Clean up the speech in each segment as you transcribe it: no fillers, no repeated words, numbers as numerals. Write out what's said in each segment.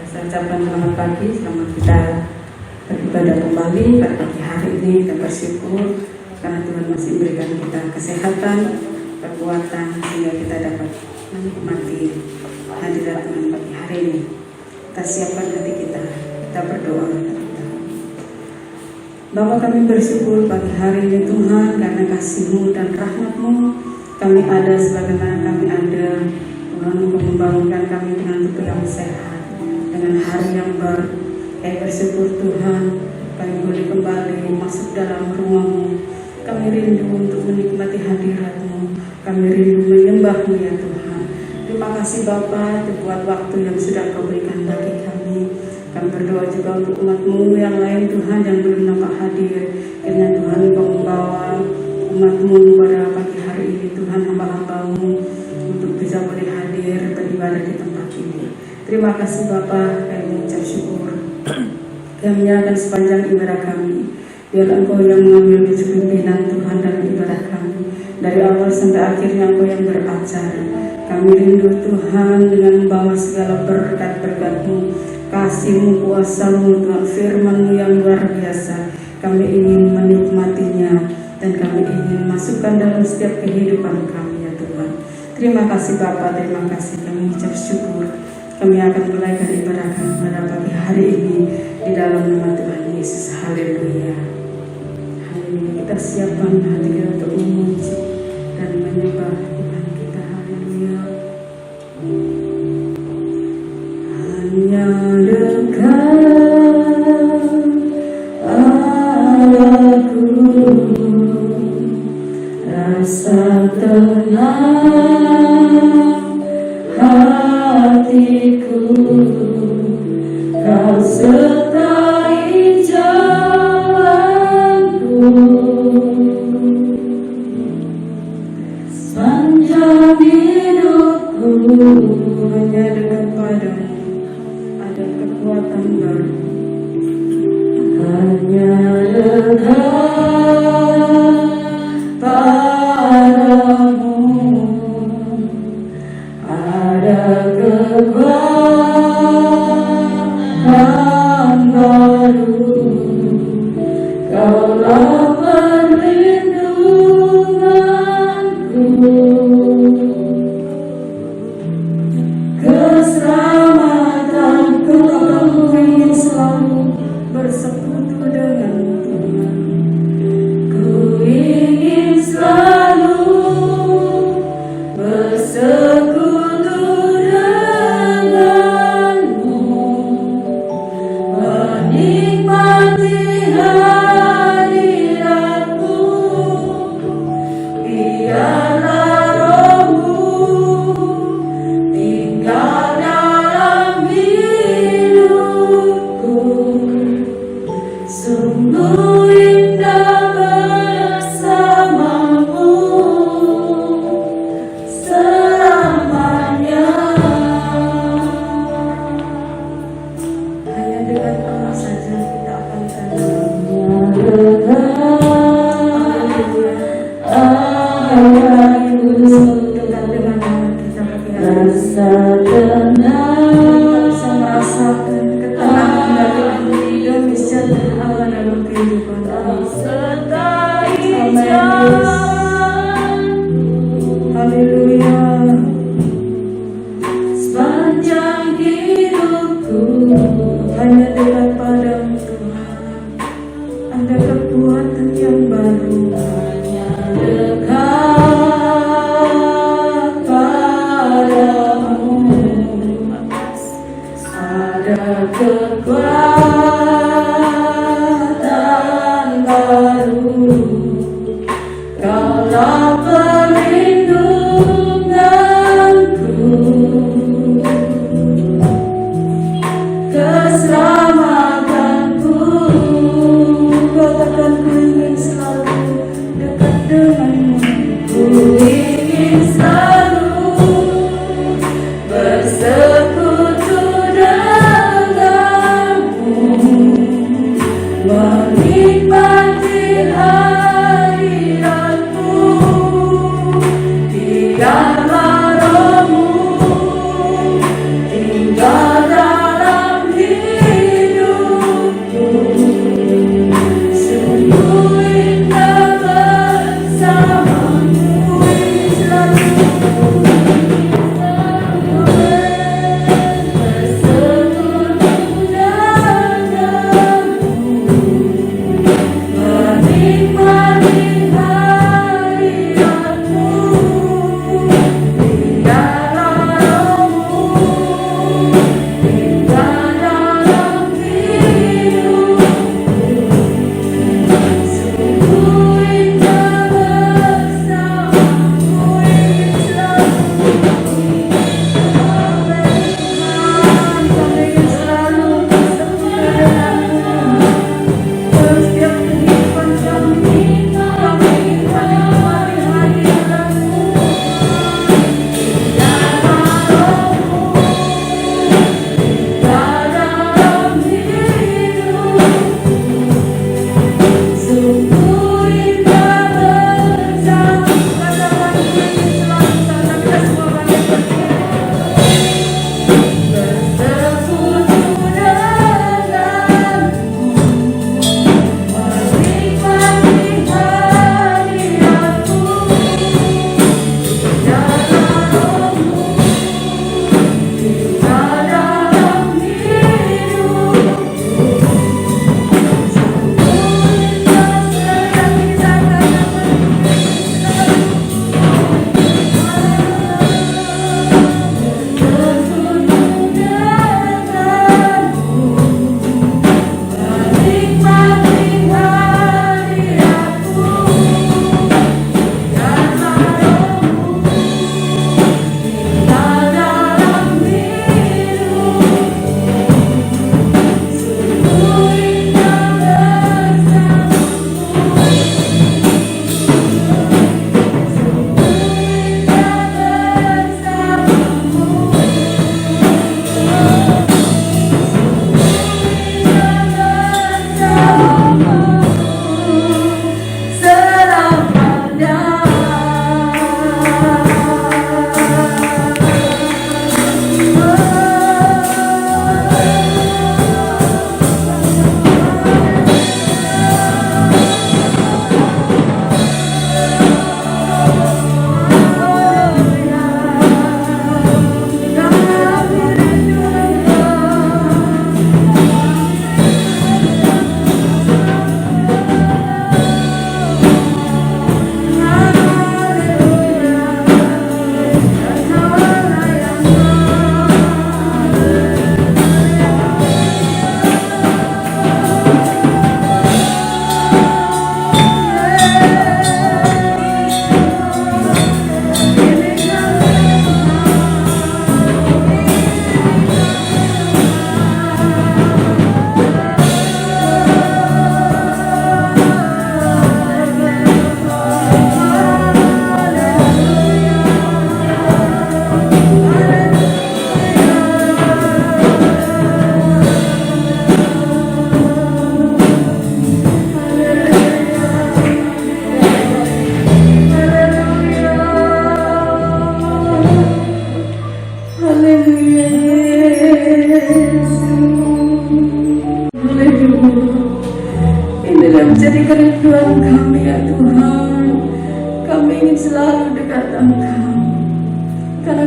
Saya ucapkan selamat pagi, selamat kita beribadah kembali pada pagi hari ini. Kita bersyukur karena Tuhan masih memberikan kita kesehatan, kekuatan sehingga kita dapat menikmati hadirat Tuhan pagi hari ini. Kita siapkan hati kita berdoa. Bapa, kami bersyukur pagi hari ini Tuhan karena kasih-Mu dan rahmat-Mu kami ada sebagaimana kami ada. Tuhan membangunkan kami dengan tubuh yang sehat, dengan hari yang baru. Kami bersyukur Tuhan kami boleh kembali masuk dalam rumah-Mu. Kami rindu untuk menikmati hadirat-Mu, kami rindu menyembah-Mu ya Tuhan. Terima kasih Bapa buat waktu yang sudah Kau berikan bagi kami. Kami berdoa juga untuk umat-Mu yang lain Tuhan yang belum nampak hadir. Kiranya Tuhan Kau membawa umat-Mu pada pagi hari ini Tuhan, hamba-hamba-Mu untuk bisa boleh hadir beribadah di tempat ini. Terima kasih Bapa, kami mengucap syukur. Kami menyerahkan sepanjang ibadah kami. Biar Engkau yang mengambil pimpinan Tuhan dalam ibadah kami. Dari awal sampai akhirnya Engkau yang berajar. Kami rindu Tuhan dengan membawa segala berkat-berkat-Mu, kasih-Mu, kuasa-Mu, Tuhan, firman-Mu yang luar biasa. Kami ingin menikmatinya dan kami ingin masukkan dalam setiap kehidupan kami ya Tuhan. Terima kasih Bapa, terima kasih, kami ucap syukur. Kami akan mulaikan ibadah kami pada pagi hari ini di dalam nama Tuhan Yesus. Haleluya. Hari ini kita siapkan hati kita untuk memuji dan menyembah Tuhan kita. Haleluya. Hanya dekat Allahku, rasa tenang hatiku, Kau sertai jalanku, sepanjang hidupku. Hanya dekat Padamu ada kekuatan baru. Hanya dekat Padamu ada kekuatan baru. Kaulah perlindunganku, keselamatanku. Aku ingin selalu bersekutu dengan Tuhan. Ku ingin selalu bersekutu denganmu, menikmati hadirat-Mu. Biarlah Roh-Mu tinggal dalam hidupku. Sungguh indah bersama-Mu selamanya. Hanya dengan Allah saja kita akan tenang. Dekat dengan Allah kita rasa tenang. Kita bisa merasakan ketenangan dari demi sejahtera Allah dalam kehidupan Allah. Haleluya. Sepanjang hidupku hanya dekat Padamu Tuhan, ada kekuatan yang baru. Hanya dekat Padamu ada kekuatan baru. Kaulah perlindunganku,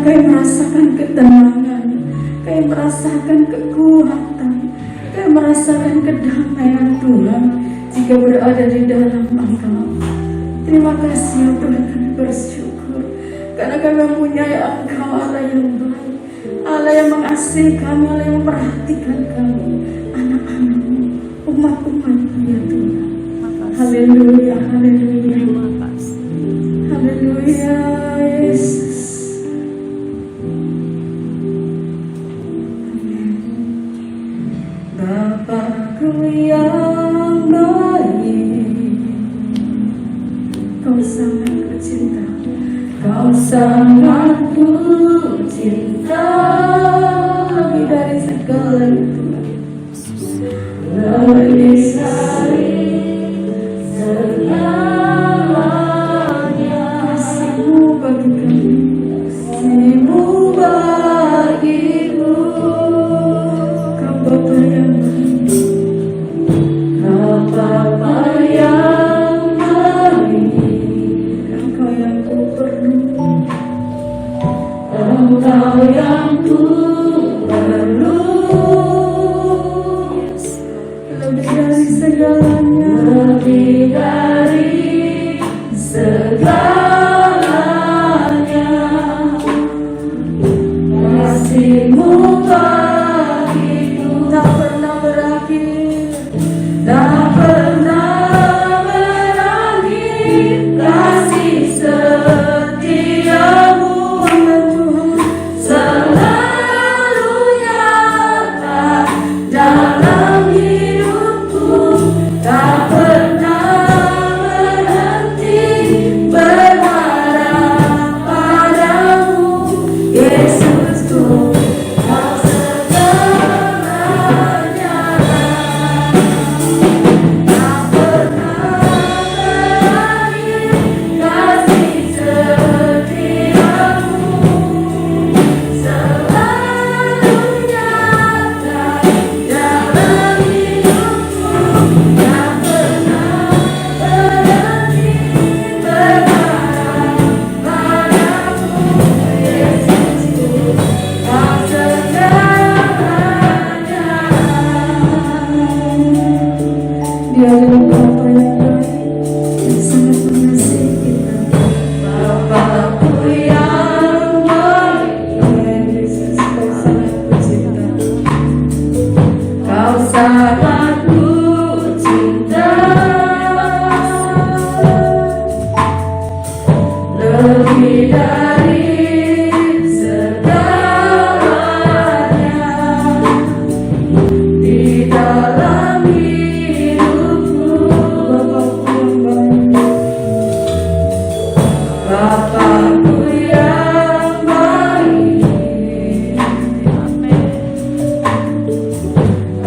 kami merasakan ketenangan, kami merasakan kekuatan, kami merasakan kedamaian Tuhan jika berada di dalam Engkau. Terima kasih ya Tuhan, kami bersyukur karena kami mempunyai Engkau, Allah yang baik, Allah yang mengasihi kami, Allah yang memperhatikan kami, anak-anak-Mu, umat-umat-Mu ya Tuhan. Haleluya, haleluya, haleluya Yesus. Amin. Bapakku yang baik, Kau sangat kucinta, Kau sangat kucinta, lebih dari segala itu, lebih dari segalanya. Kasih-Mu bagi kami, Kasih-Mu bagiku. Kau Bapa yang baik, Kau Bapa yang baik, Engkau yang ku perlu, Engkau yang ku perlu, lebih dari segalanya, lebih dari segalanya. Kasih-Mu bagiku tak pernah berakhir, tak pernah berakhir. Kasih setiamu selalu nyata dalam hidupku, tak pernah berhenti berharap padamu, Yesusku. Kau segalanya, tak pernah berakhir. Kasih setiamu selalu nyata dalam hidupku, tak pernah berhenti berharap padamu, Yesusku. Kau segalanya. Dia adalah Bapa yang baik, yang sangat mengasihi kita. Bapakku yang baik, Tuhan Yesus, Kau sangat kucinta, Kau sangat kucinta, lebih dari segalanya di dalam hidupku. Bapakku yang baik,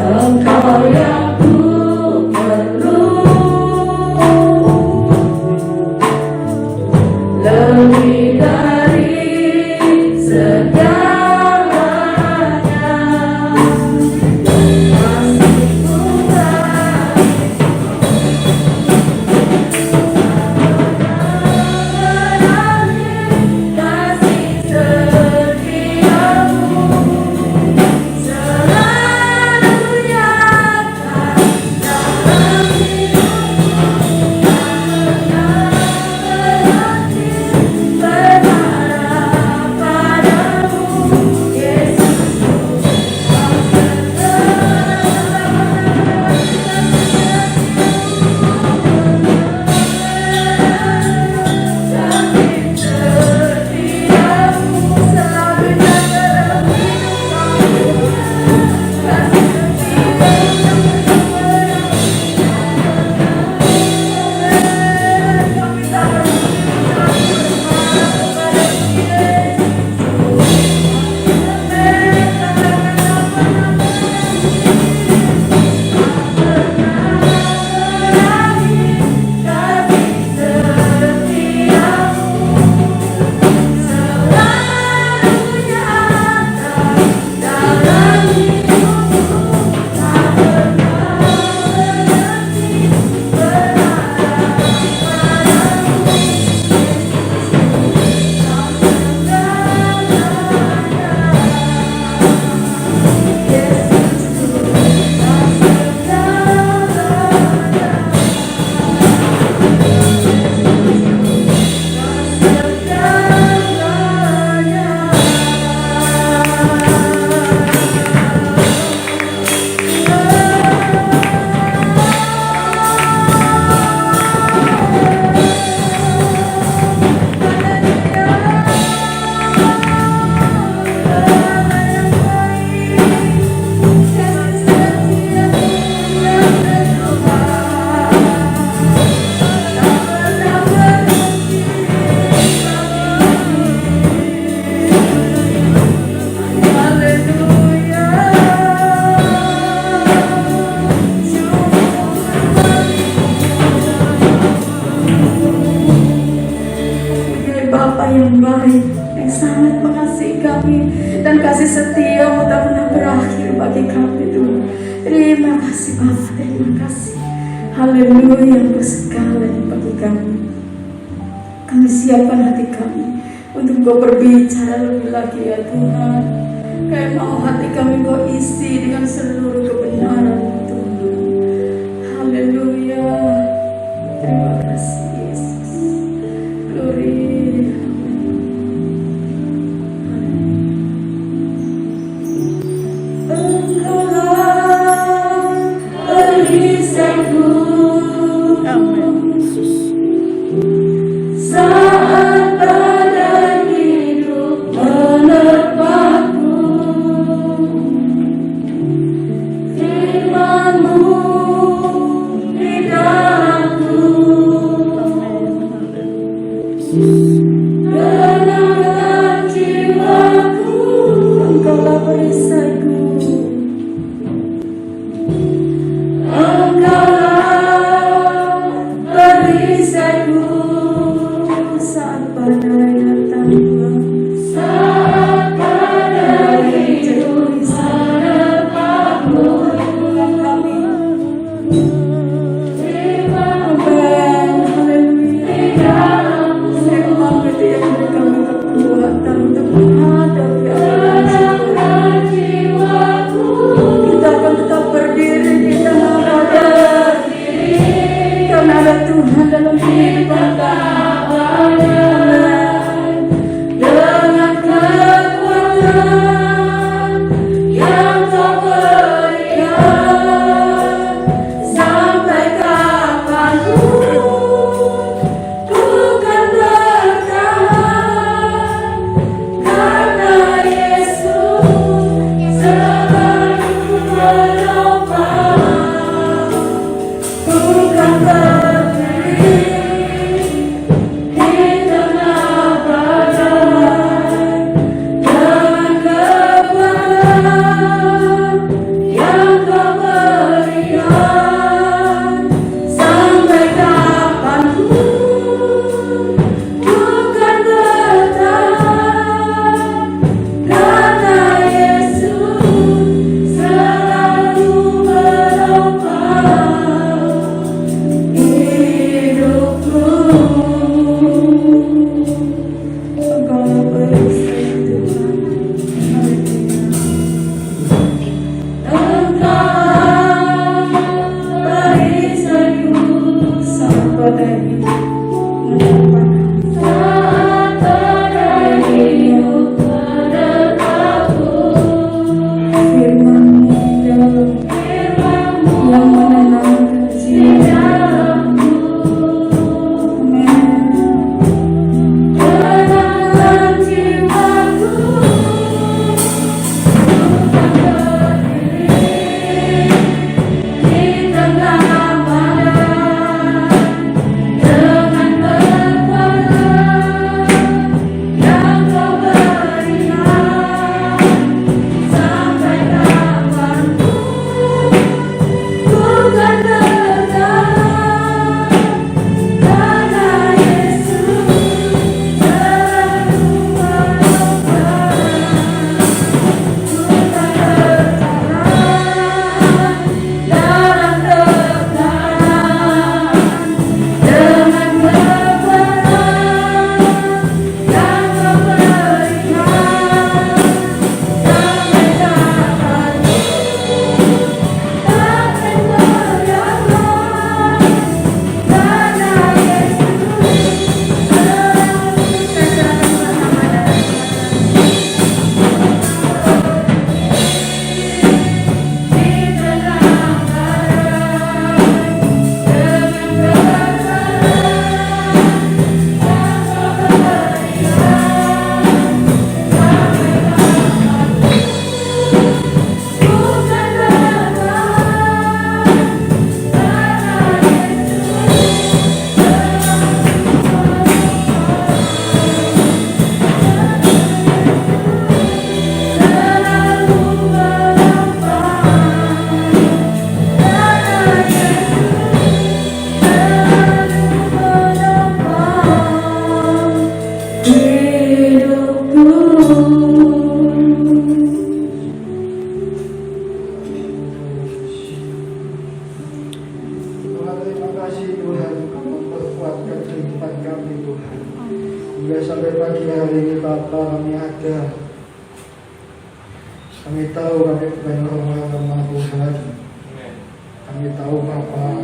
Engkau yang ku perlu, lebih dari segalanya. Kasih-Mu berakhir, kasih setiamu selalu nyata dalam hidupku, tak pernah berhenti berharap baik, yang sangat mengasihi kami, dan kasih setia-Mu tak pernah berakhir bagi kami Tuhan. Terima kasih Bapa, terima kasih. Haleluya, Engkau segalanya bagi kami. Kami siapkan hati kami untuk Engkau berbicara lebih lagi ya Tuhan. Kami mau hati kami Engkau isi dengan seluruh kebenaran Tuhan. Haleluya. Terima kasih Yesus. Glory. Engkaulah perisaiku. Saat badai hidup menerpaku, firman-Mu di dalamku pagi hari ini Bapa kami ada. Kami tahu kami bukan orang lemah Tuhan. Kami tahu Bapa,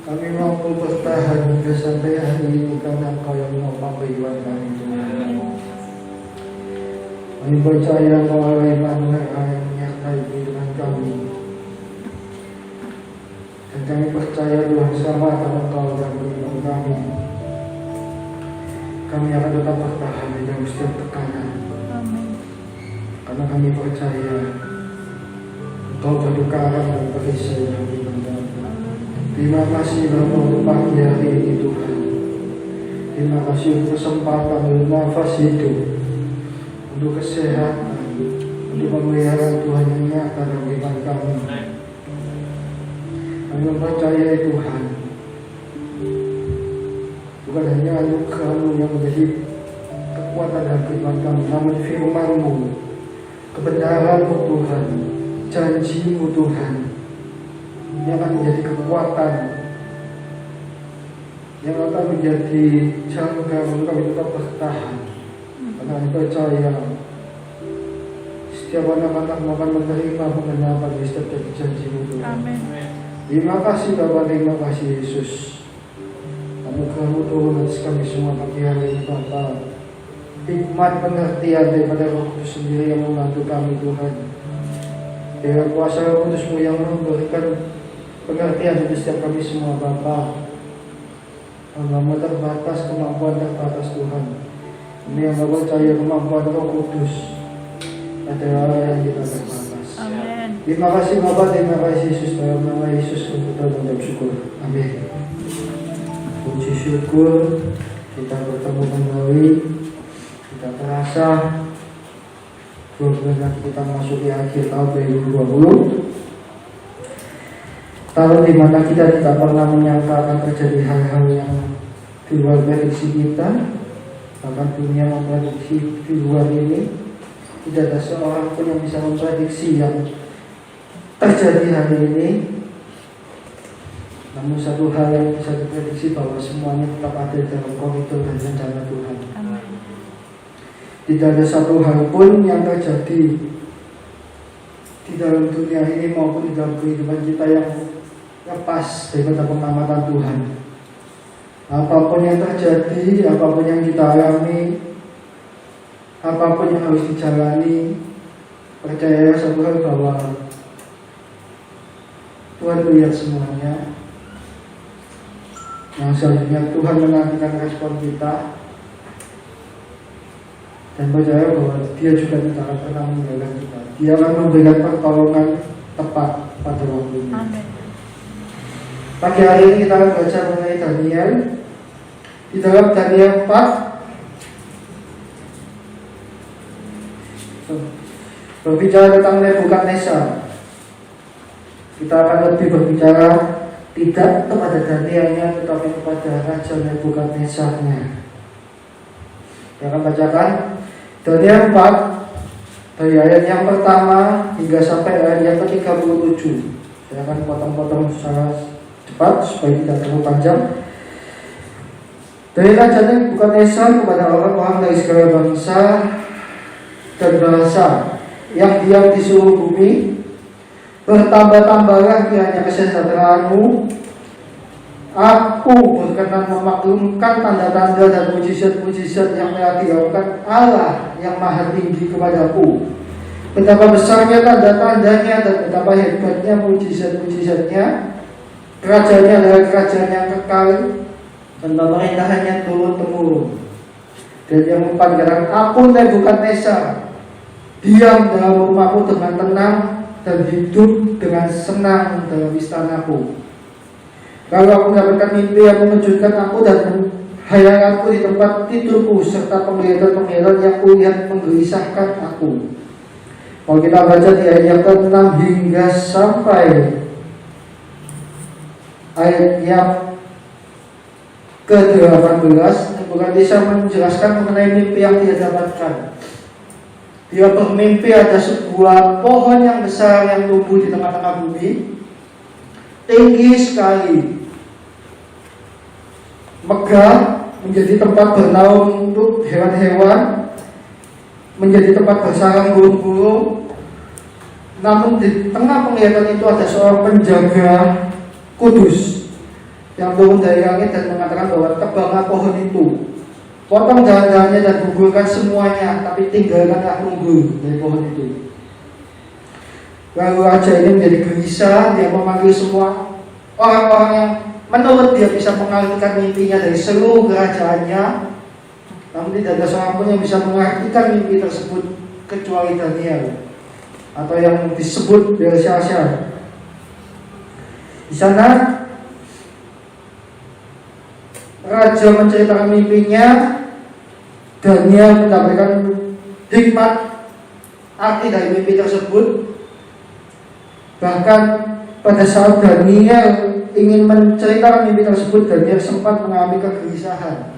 kami mampu bertahan hingga sampai hari ini karena Engkau yang menopang kehidupan kami Tuhan. Kami percaya bahwa iman yang menyertai kehidupan kami. Dan kami percaya Tuhan sama dengan Engkau dan kehidupan kami. Kami akan tetap bertahan di dalam setiap tekanan. Karena kami percaya Engkau berdukaran dan berisai yang dimana. Terima kasih Bapa untuk pagi hari ini Tuhan. Terima kasih untuk kesempatan untuk nafas hidup, untuk kesehatan, untuk pemeliharaan Tuhan yang nyata dalam kehidupan kami. Kami mempercayai Tuhan, bukan hanya anugerah-Mu yang menjadi kekuatan dalam kehidupan kami, namun firman-Mu, kebenaran-Mu Tuhan, janji-Mu Tuhan, yang akan menjadi kekuatan, yang akan menjadi jangka untuk kami tetap bertahan. Karena kami percaya setiap anak-anak akan menerima pengenapan di setiap janji-Mu Tuhan. Amin. Terima kasih Bapa, terima kasih Yesus. Anugerah-Mu turun atas kami semua pagi hari ini Bapa. Hikmat pengertian daripada Roh Kudus sendiri yang membantu kami Tuhan. Dengan kuasa Roh Kudus-Mu yang memberikan pengertian untuk setiap kami semua Bapa. Hamba terbatas, kemampuan terbatas Tuhan. Ini yang percaya kemampuan Roh Kudus adalah yang kita terbatas. Amin. Terima kasih Bapak, terima kasih Yesus. Dalam nama Yesus kita mengucap syukur. Amin. Puji syukur kita bertemu kembali. Kita terasa benar kita masuk di akhir tahun 2020. Tahun di mana kita tidak pernah menyangka akan terjadi hal-hal yang di luar prediksi kita. Bahkan dunia memprediksi di luar ini tidak ada seorang pun yang bisa memprediksi yang terjadi hari ini. Namun satu hal yang bisa diprediksi bahwa semuanya tetap ada dalam koridor dan rencana Tuhan. Amin. Tidak ada satu hal pun yang terjadi di dalam dunia ini maupun di dalam kehidupan kita yang lepas daripada pengamatan Tuhan. Apapun yang terjadi, apapun yang kita alami, apapun yang harus dijalani, percaya satu hal bahwa Tuhan melihat semuanya. Yang selanjutnya Tuhan menantikan respon kita dan percaya bahwa Dia juga tidak akan pernah meninggalkan kita. Dia akan memberikan pertolongan tepat pada waktunya. Amin. Pagi hari ini kita akan baca mengenai Daniel. Di dalam Daniel 4 berbicara tentang Nebukadnezar. Kita akan lebih berbicara tidak kepada Danielnya, tetapi kepada Raja Nebukadnezarnya. Saya akan bacakan Daniel 4 dari ayat yang pertama hingga sampai ayat yang ke-37. Saya akan potong-potong secara cepat supaya tidak terlalu panjang. Dari Raja Nebukadnezar kepada orang-orang dari segala bangsa dan bahasa yang diam di seluruh bumi, bertambah-tambahlah kiranya kesejahteraanmu. Aku berkenan memaklumkan tanda-tanda dan mujizat-mujizat yang telah dilakukan Allah yang maha tinggi kepadaku. Betapa besarnya tanda-tandanya dan betapa hebatnya mujizat-mujizatnya. Kerajaannya adalah kerajaan yang kekal dan pemerintahannya turun-temurun. Dan yang mempanggilkan aku Nebukadnezar diam dalam rumahku dengan tenang dan hidup dengan senang dalam istanaku. Lalu aku mendapatkan mimpi yang mengejutkan aku dan hayalanku di tempat tidurku serta penglihatan-penglihatan yang kulihat menggelisahkan aku. Kalau kita baca di ayat yang ke-6 hingga sampai ayat yang ke-18, Nebukadnezar menjelaskan mengenai mimpi yang dia dapatkan. Dia bermimpi ada sebuah pohon yang besar yang tumbuh di tengah-tengah bumi, tinggi sekali, megah, menjadi tempat bernaung untuk hewan-hewan, menjadi tempat bersarang burung-burung. Namun di tengah penglihatan itu ada seorang penjaga kudus yang turun dari langit dan mengatakan bahwa tebanglah pohon itu, potong dahan-dahannya dan gugurkan semuanya, tapi tinggalkanlah unggul dari pohon itu. Lalu raja ini menjadi gelisah, dia memanggil semua orang-orang yang menurut dia bisa mengartikan mimpinya dari seluruh kerajaannya. Namun tidak ada seorang pun yang bisa mengartikan mimpi tersebut kecuali Daniel, atau yang disebut Belsyazar. Di sana raja menceritakan mimpinya, Daniel mendapatkan hikmat arti dari mimpi tersebut. Bahkan pada saat Daniel ingin menceritakan mimpi tersebut, Daniel sempat mengalami kegelisahan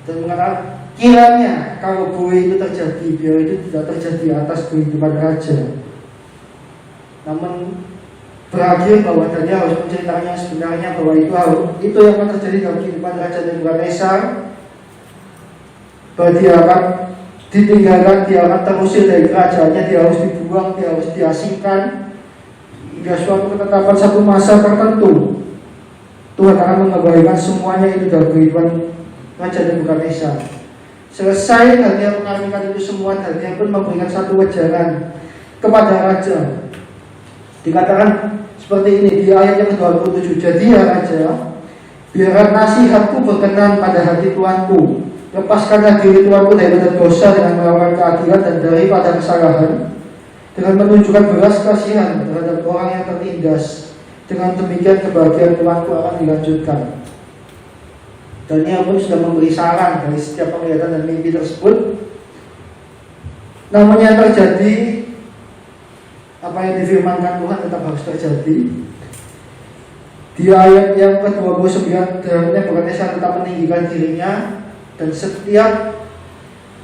dan mengatakan, kiranya kalau boleh itu terjadi, biar itu tidak terjadi atas kehidupan raja. Namun berakhir bahwa Daniel harus menceritakannya sebenarnya, bahwa itu yang akan terjadi dalam kehidupan Raja Nebukadnezar, bahwa dia akan ditinggalkan, dia akan terusir dari kerajaannya, dia harus dibuang, dia harus diasingkan hingga suatu ketetapan satu masa tertentu. Tuhan akan mengabaikan semuanya itu dalam kehidupan Raja Nebukadnezar. Selesai Daniel mengartikan itu semua, Daniel pun memberikan satu wejangan kepada raja. Dikatakan seperti ini di ayat yang ke-27, jadi ya raja, biarkan nasihatku berkenan pada hati tuanku, lepaskanlah diri tuanku daripada dosa dengan melakukan keadilan dan daripada kesalahan, dengan menunjukkan belas kasihan terhadap orang yang tertindas. Dengan demikian kebahagiaan tuanku akan dilanjutkan. Daniel pun sudah memberi saran dari setiap penglihatan dan mimpi tersebut. Namun yang terjadi, apa yang difirmankan Tuhan tetap harus terjadi. Di ayat yang ke-29, Nebukadnezar tetap meninggikan dirinya, dan setiap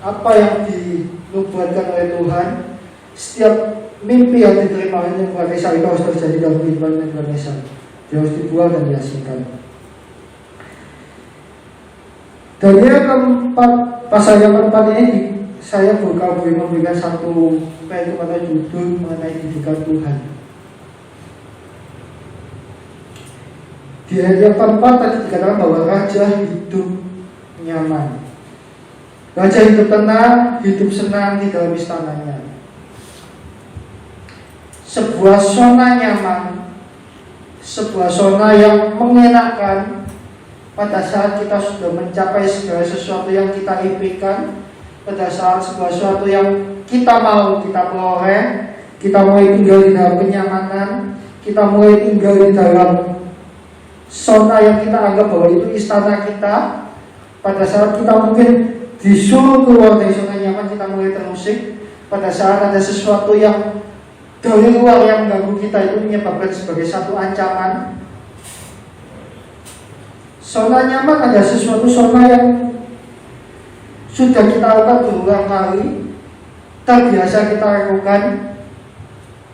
apa yang dinubuatkan oleh Tuhan, setiap mimpi yang diterima oleh Nebukadnezar itu harus terjadi dalam kehidupan Nebukadnezar. Dia harus dibuang dan diasingkan. Daniel keempat, pasal yang keempat ini saya boleh memberikan satu atau judul mengenai didikan Tuhan. Di ayat yang keempat tadi dikatakan bahwa raja hidup nyaman, raja hidup tenang, hidup senang di dalam istananya. Sebuah zona nyaman, sebuah zona yang mengenakan pada saat kita sudah mencapai segala sesuatu yang kita impikan, pada saat sebuah sesuatu yang kita mau kita peroleh, kita mulai tinggal di dalam kenyamanan, kita mulai tinggal di dalam zona yang kita anggap bahwa itu istana kita. Pada saat kita mungkin disuruh keluar dari zona nyaman, kita mulai terusik. Pada saat ada sesuatu yang dari luar yang mengganggu kita, itu menyebabkan sebagai satu ancaman. Zona nyaman ada sesuatu zona yang sudah kita lakukan berulang kali, terbiasa kita lakukan,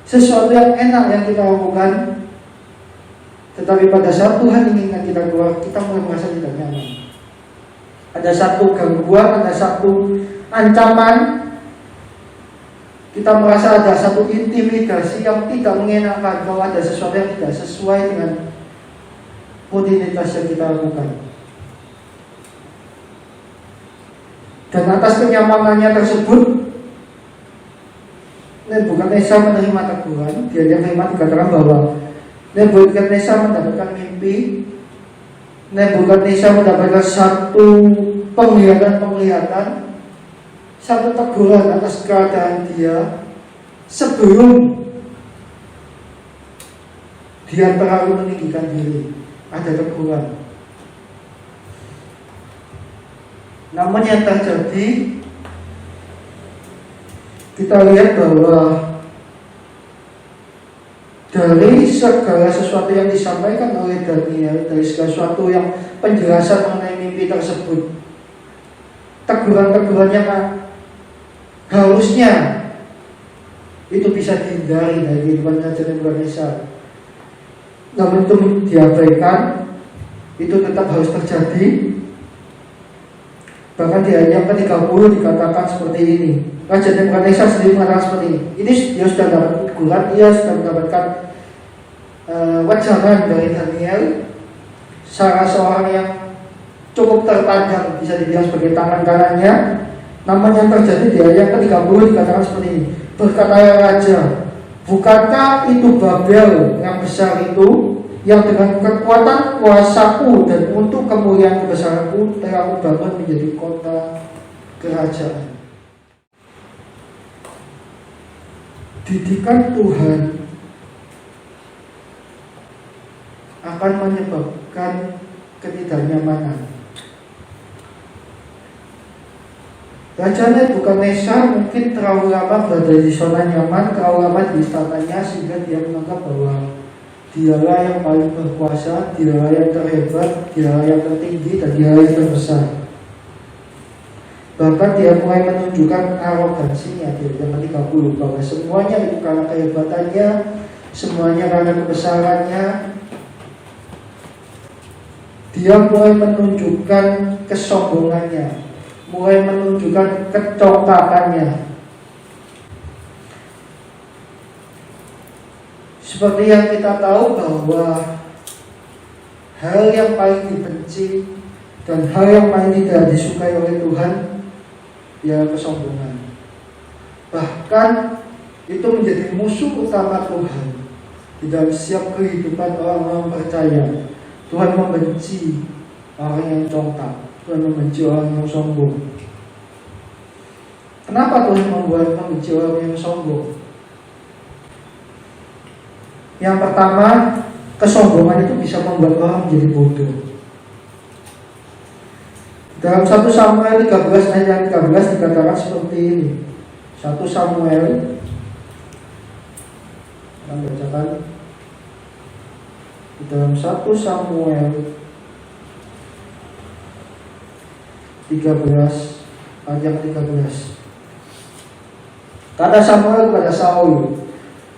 sesuatu yang enak yang kita lakukan. Tetapi pada saat Tuhan inginkan kita keluar, kita mulai merasa tidak nyaman. Ada satu gangguan, ada satu ancaman. Kita merasa ada satu intimidasi yang tidak mengenakan, bahwa ada sesuatu yang tidak sesuai dengan rutinitas yang kita lakukan. Dan atas kenyamanannya tersebut, Nebukadnezar menerima teguran. Di ayat yang 5 dikatakan bahwa Nebukadnezar mendapatkan mimpi, Nebukadnezar mendapatkan satu penglihatan, satu teguran atas keadaan dia sebelum dia terlalu meninggikan diri. Ada teguran. Namun yang terjadi, kita lihat bahwa dari segala sesuatu yang disampaikan oleh Daniel, dari segala sesuatu yang penjelasan mengenai mimpi tersebut, teguran-tegurannya harusnya itu bisa dihindari dari kehidupan Raja Nebukadnezar. Namun itu diabaikan, itu tetap harus terjadi. Bahkan di ayat yang ke-30 dikatakan seperti ini. Raja Nebukadnezar sendiri mengatakan seperti ini. Ini dia sudah dapat ukuran, ia sudah mendapatkan wajangan dari Daniel, salah seorang yang cukup terpandang, bisa dibilang sebagai tangan kanannya. Namun yang terjadi di ayat ke-30 dikatakan seperti ini. Berkata raja, bukankah itu Babel yang besar itu, yang dengan kekuatan kuasaku dan untuk kemuliaan kebesaranku telah aku bangun menjadi kota kerajaan. Didikan Tuhan akan menyebabkan ketidaknyamanan. Raja Nebukadnezar mungkin terlalu lama berada di zona nyaman, terlalu lama di istananya, sehingga dia menganggap bahwa dialah yang paling berkuasa, dialah yang terhebat, dialah yang tertinggi, dan dialah yang terbesar. Bahkan dia mulai menunjukkan arogansinya di ayat 30, bahwa semuanya itu karena kehebatannya, semuanya karena kebesarannya. Dia mulai menunjukkan kesombongannya, mulai menunjukkan kecongkakannya. Seperti yang kita tahu bahwa hal yang paling dibenci dan hal yang paling tidak disukai oleh Tuhan ya kesombongan. Bahkan itu menjadi musuh utama Tuhan di dalam setiap kehidupan orang-orang percaya. Tuhan membenci orang yang congkak, Tuhan membenci orang yang sombong. Kenapa Tuhan membenci orang yang sombong? Yang pertama, kesombongan itu bisa membuat orang menjadi bodoh. Dalam 1 Samuel 13 ayat 13 dikatakan seperti ini. 1 Samuel, kita bacakan di dalam 1 Samuel 13 ayat 13. Kata Samuel kepada Saul,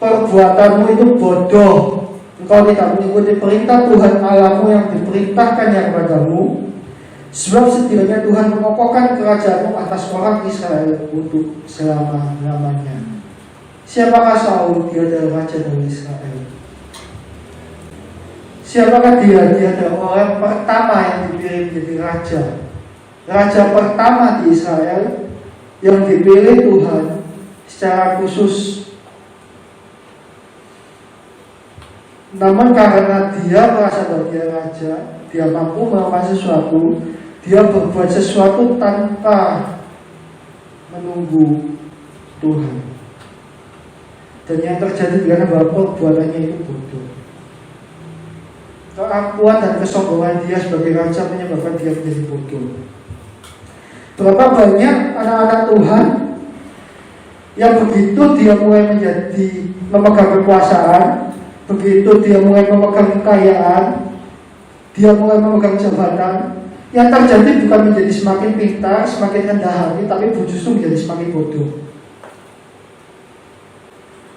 perbuatanmu itu bodoh. Engkau tidak mengikuti perintah Tuhan Allahmu yang diperintahkannya kepadamu. Sebab setidaknya Tuhan mengokohkan kerajaanmu atas orang Israel untuk selama-lamanya. Siapakah Saul? Dia adalah raja dari Israel. Siapakah dia? Dia adalah orang pertama yang dipilih menjadi raja. Raja pertama di Israel yang dipilih Tuhan secara khusus. Namun karena dia merasa bahwa dia raja, dia mampu melakukan sesuatu, dia berbuat sesuatu tanpa menunggu Tuhan. Dan yang terjadi karena bahwa perbuatannya itu bodoh. Keakuan dan kesombongan dia sebagai raja menyebabkan dia menjadi bodoh. Berapa banyak anak-anak Tuhan yang begitu dia mulai memegang kekuasaan, begitu dia mulai memegang kekayaan, dia mulai memegang jabatan, yang terjadi bukan menjadi semakin pintar, semakin rendah hati, tapi justru menjadi semakin bodoh.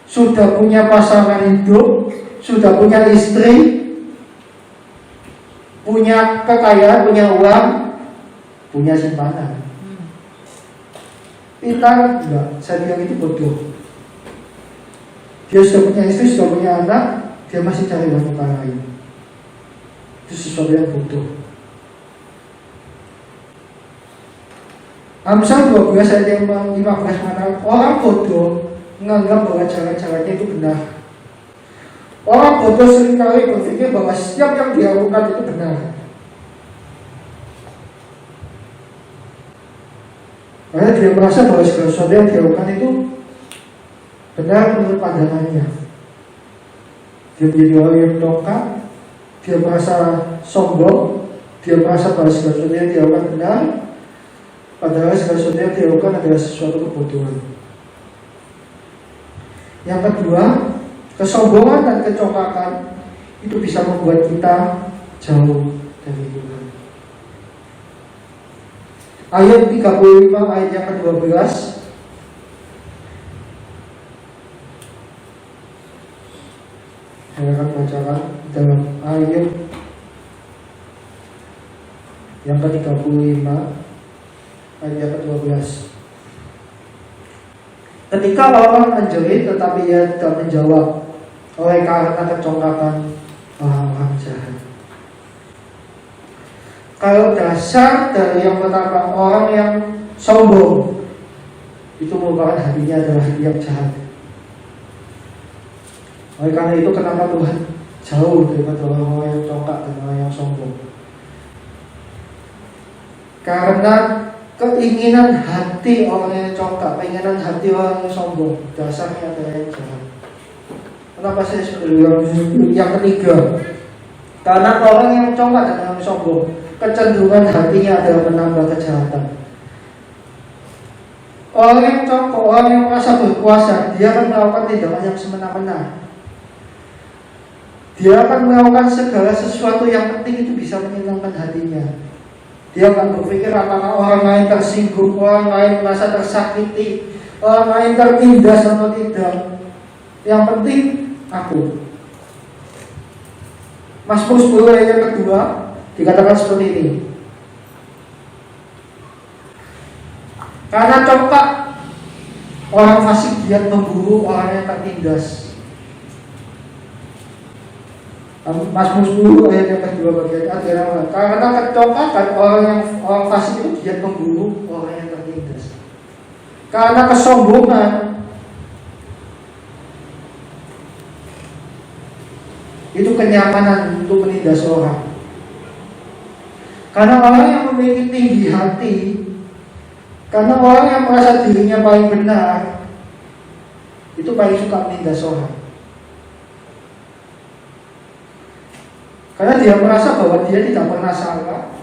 Sudah punya pasangan hidup, sudah punya istri, punya kekayaan, punya uang, punya simpanan. Pintar? Enggak, saya bilang itu bodoh. Dia sudah punya istri, sudah punya anak, dia masih cari wanita lain. Itu sesuatu yang bodoh. Amsal 12 ayat 15 mengatakan orang bodoh menganggap bahwa cara-caranya itu benar. Orang bodoh seringkali berpikir bahwa setiap yang dia lakukan itu benar. Karena dia merasa bahwa segala sesuatu yang dia lakukan itu benar menurut pandangannya. Dia menjadi orang yang dongkak, dia merasa sombong, dia merasa bahwa segala sesuatu yang dia lakukan benar, padahal segala sesuatu yang dia lakukan adalah sesuatu kebodohan. Yang kedua, kesombongan dan kecongkakan itu bisa membuat kita jauh dari Tuhan. Ayat 35 ayat yang ke-12, saya akan bacakan dalam ayat yang ke-35. ayat yang ke-12. Ketika orang menjerit tetapi ia tidak menjawab, oleh karena kecongkakan orang-orang jahat. Kalau dasar dari yang pertama, orang yang sombong itu merupakan hatinya adalah hati yang jahat. Oleh karena itu kenapa Tuhan jauh daripada orang-orang yang congkak dan orang yang sombong? Karena keinginan hati orang yang congkak, keinginan hati orang yang sombong, dasarnya adalah yang jahat. Kenapa saya bilang yang ketiga? Karena orang yang congkak dan orang yang sombong, kecenderungan hatinya adalah menambah kejahatan. Orang yang congkak, orang yang merasa berkuasa, dia akan melakukan tindakan yang semena-mena. Dia akan melakukan segala sesuatu yang penting itu bisa menyenangkan hatinya. Dia akan berpikir apakah orang lain tersinggung, orang lain merasa tersakiti, orang lain tertindas atau tidak. Yang penting aku. Mazmur 10 ayat yang kedua dikatakan seperti ini. Karena congkak orang fasik giat memburu orang yang tertindas. Mazmur 10 ayat yang kedua bagian A. Karena kecongkakan orang fasik itu giat memburu orang yang tertindas. Karena kesombongan itu kenyamanan untuk menindas orang. Karena orang yang memiliki tinggi hati, karena orang yang merasa dirinya paling benar, itu paling suka menindas orang. Karena dia merasa bahwa dia tidak pernah salah.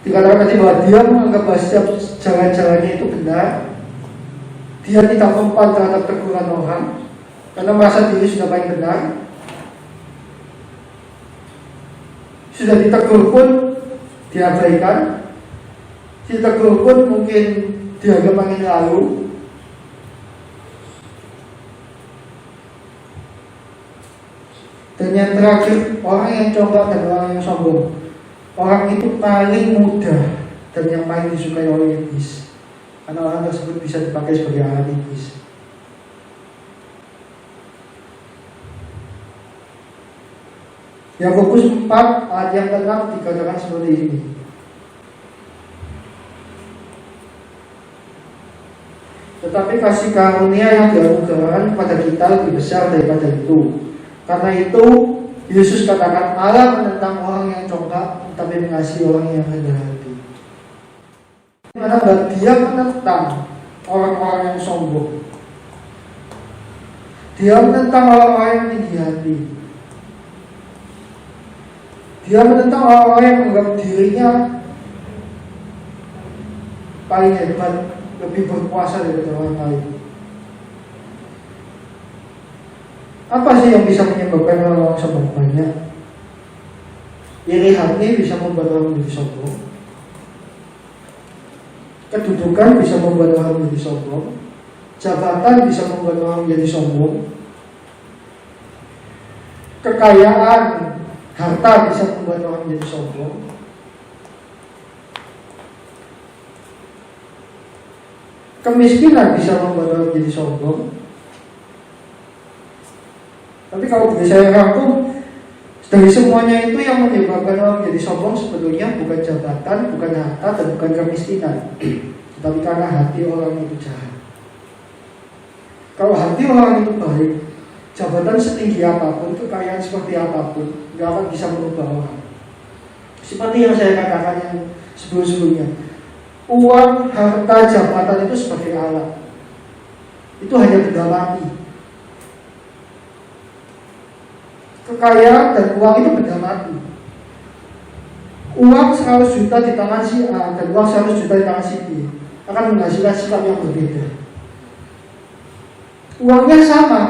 Dikatakan tadi bahwa dia menganggap bahwa setiap jalan-jalannya itu benar. Dia tidak mempan terhadap teguran orang, karena merasa diri sudah paling benar. Sudah ditegur pun diabaikan, ditegur pun mungkin dianggap angin lalu. Dan yang terakhir, orang yang congkak dan orang yang sombong, orang itu paling mudah dan yang paling disukai oleh iblis, karena orang tersebut bisa dipakai sebagai alat iblis. Yakobus 4 ayat yang ke-6 dikatakan seperti ini. Tetapi kasih karunia yang dianugerahkan kepada kita lebih besar daripada itu. Karena itu Yesus katakan Allah menentang orang yang congkak, tapi mengasihi orang yang rendah hati. Karena dia menentang orang-orang yang sombong. Dia menentang orang-orang yang tinggi hati. Dia menentang orang-orang yang menganggap dirinya paling hebat, lebih berkuasa daripada orang lain. Apa sih yang bisa menyebabkan orang sombong? Banyak. Iri hati bisa membuat orang menjadi sombong. Kedudukan bisa membuat orang menjadi sombong. Jabatan bisa membuat orang menjadi sombong. Kekayaan, harta bisa membuat orang menjadi sombong. Kemiskinan bisa membuat orang menjadi sombong. Tapi kalau bisa saya rangkum, dari semuanya itu yang menyebabkan orang menjadi sombong sebetulnya bukan jabatan, bukan harta, dan bukan kemiskinan, tapi karena hati orang itu jahat. Kalau hati orang itu baik, jabatan setinggi apapun, kekayaan seperti apapun, gak akan bisa merubah orang. Seperti yang saya katakan yang sebelum-sebelumnya, uang, harta, jabatan itu sebagai alat. Itu hanya benda mati. Kekayaan dan uang itu benda mati. Uang 100 juta di tangan si A dan uang 100 juta di tangan si B akan menghasilkan sikap yang berbeda. Uangnya sama,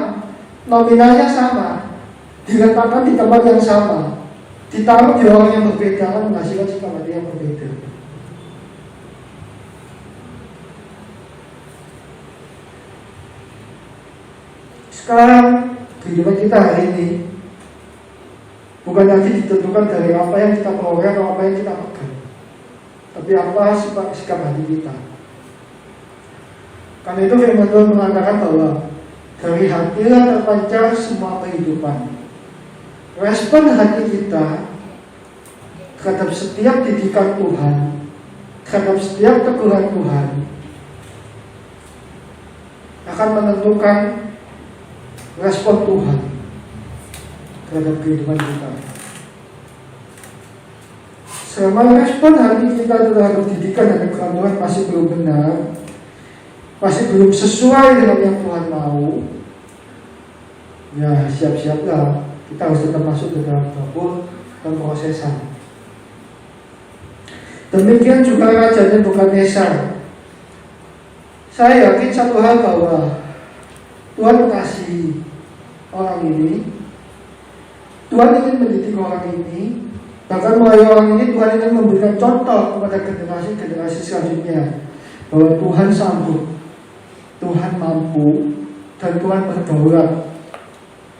nominalnya sama, diletakkan di tempat yang sama, ditaruh di orang yang berbeda akan menghasilkan sikap hati yang berbeda. Sekarang kehidupan kita hari ini bukan lagi ditentukan dari apa yang kita peroleh atau apa yang kita pegang, tapi apa sikap hati kita. Karena itu firman Tuhan mengatakan bahwa dari hatilah terpancar semua kehidupan. Respon hati kita terhadap setiap didikan Tuhan, terhadap setiap teguran Tuhan, akan menentukan respon Tuhan terhadap kehidupan kita. Selama respon hati kita terhadap didikan dan teguran Tuhan masih belum benar, masih belum sesuai dengan yang Tuhan mau, ya siap-siaplah, kita harus tetap masuk ke dalam dapur pemrosesan. Demikian juga Raja Nebukadnezar. Saya yakin satu hal bahwa Tuhan mengasihi orang ini, Tuhan ingin mendidik orang ini, bahkan melalui orang ini Tuhan ingin memberikan contoh kepada generasi-generasi selanjutnya bahwa Tuhan sanggup, Tuhan mampu, dan Tuhan berdaulat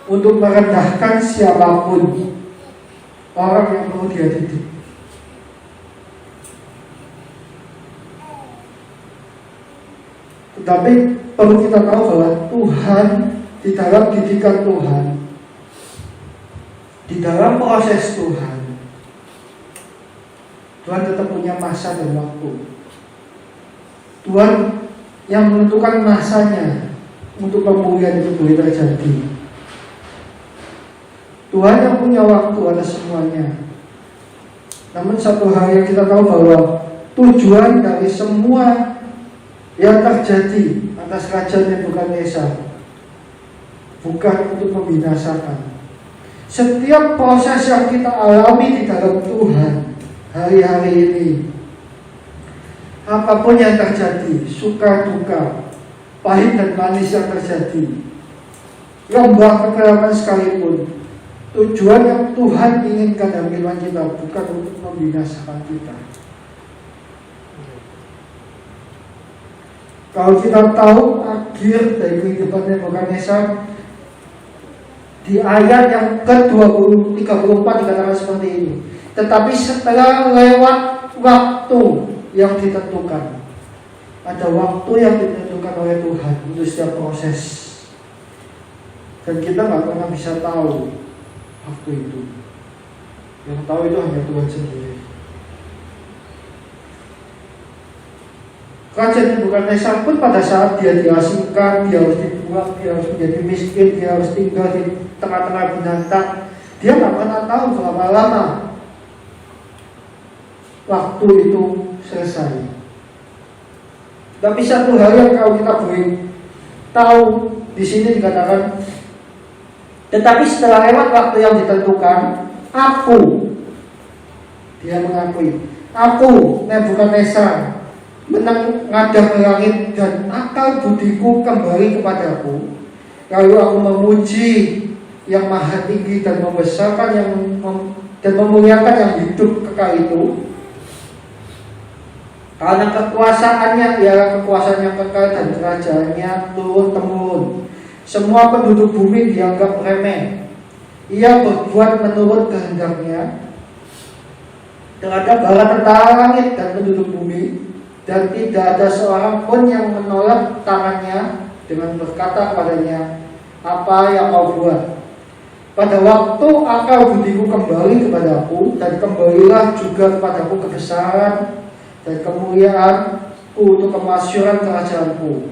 untuk merendahkan siapapun orang yang perlu dia didik. Tetapi perlu kita tahu bahwa Tuhan di dalam didikan Tuhan, di dalam proses Tuhan, Tuhan tetap punya masa dan waktu. Tuhan yang menentukan masanya untuk pemulihan itu boleh terjadi. Tuhan yang punya waktu atas semuanya. Namun satu hal yang kita tahu bahwa tujuan dari semua yang terjadi atas Raja Nebukadnezar bukan untuk membinasakan. Setiap proses yang kita alami di dalam Tuhan hari-hari ini, apapun yang terjadi, suka duka, pahit dan manis yang terjadi, lembah kekelaman sekalipun, tujuan yang Tuhan inginkan dalam kehidupan kita bukan untuk membinasakan kita. Kalau kita tahu akhir dari kehidupan Nebukadnezar, di ayat yang ke-34 dikatakan seperti ini. Tetapi setelah lewat waktu yang ditentukan, ada waktu yang ditentukan oleh Tuhan untuk setiap proses, dan kita nggak pernah bisa tahu waktu itu. Yang tahu itu hanya Tuhan sendiri. Raja Nebukadnezar pun pada saat dia diasingkan, dia harus dibuang, dia harus menjadi miskin, dia harus tinggal di tengah-tengah binatang, dia nggak pernah tahu berapa lama waktu itu selesai. Tapi satu hal yang kalau kita boleh tahu di sini dikatakan, tetapi setelah lewat waktu yang ditentukan, dia mengakui, aku Nebukadnezar menghadap ke langit dan akal budiku kembali kepadaku. Lalu aku memuji yang maha tinggi dan membesarkan dan memuliakan yang hidup kekal itu, karena kekuasaannya ialah kekuasaan yang kekal dan kerajaannya turun-temurun. Semua penduduk bumi dianggap remeh. Ia berbuat menurut kehendaknya terhadap bala tentara langit dan penduduk bumi, dan tidak ada seorang pun yang menolak tangannya dengan berkata kepadanya, apa yang kau buat? Pada waktu akal budiku kembali kepadaku, dan kembalilah juga kepadaku kebesaran dan kemuliaanku untuk kemasyuran kerajaanku.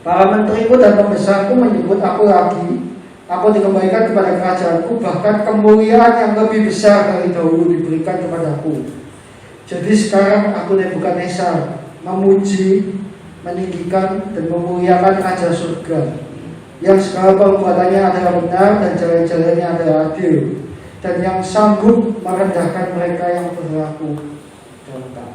Para menteriku dan pembesarku menyebut aku lagi, aku dikembalikan kepada kerajaanku, bahkan kemuliaan yang lebih besar dari dahulu diberikan kepadaku. Jadi sekarang aku Nebukadnezar memuji, meninggikan dan memuliakan Raja surga, yang segala perbuatannya adalah benar dan jalan-jalannya adalah adil, dan yang sanggup merendahkan mereka yang berlaku dosa.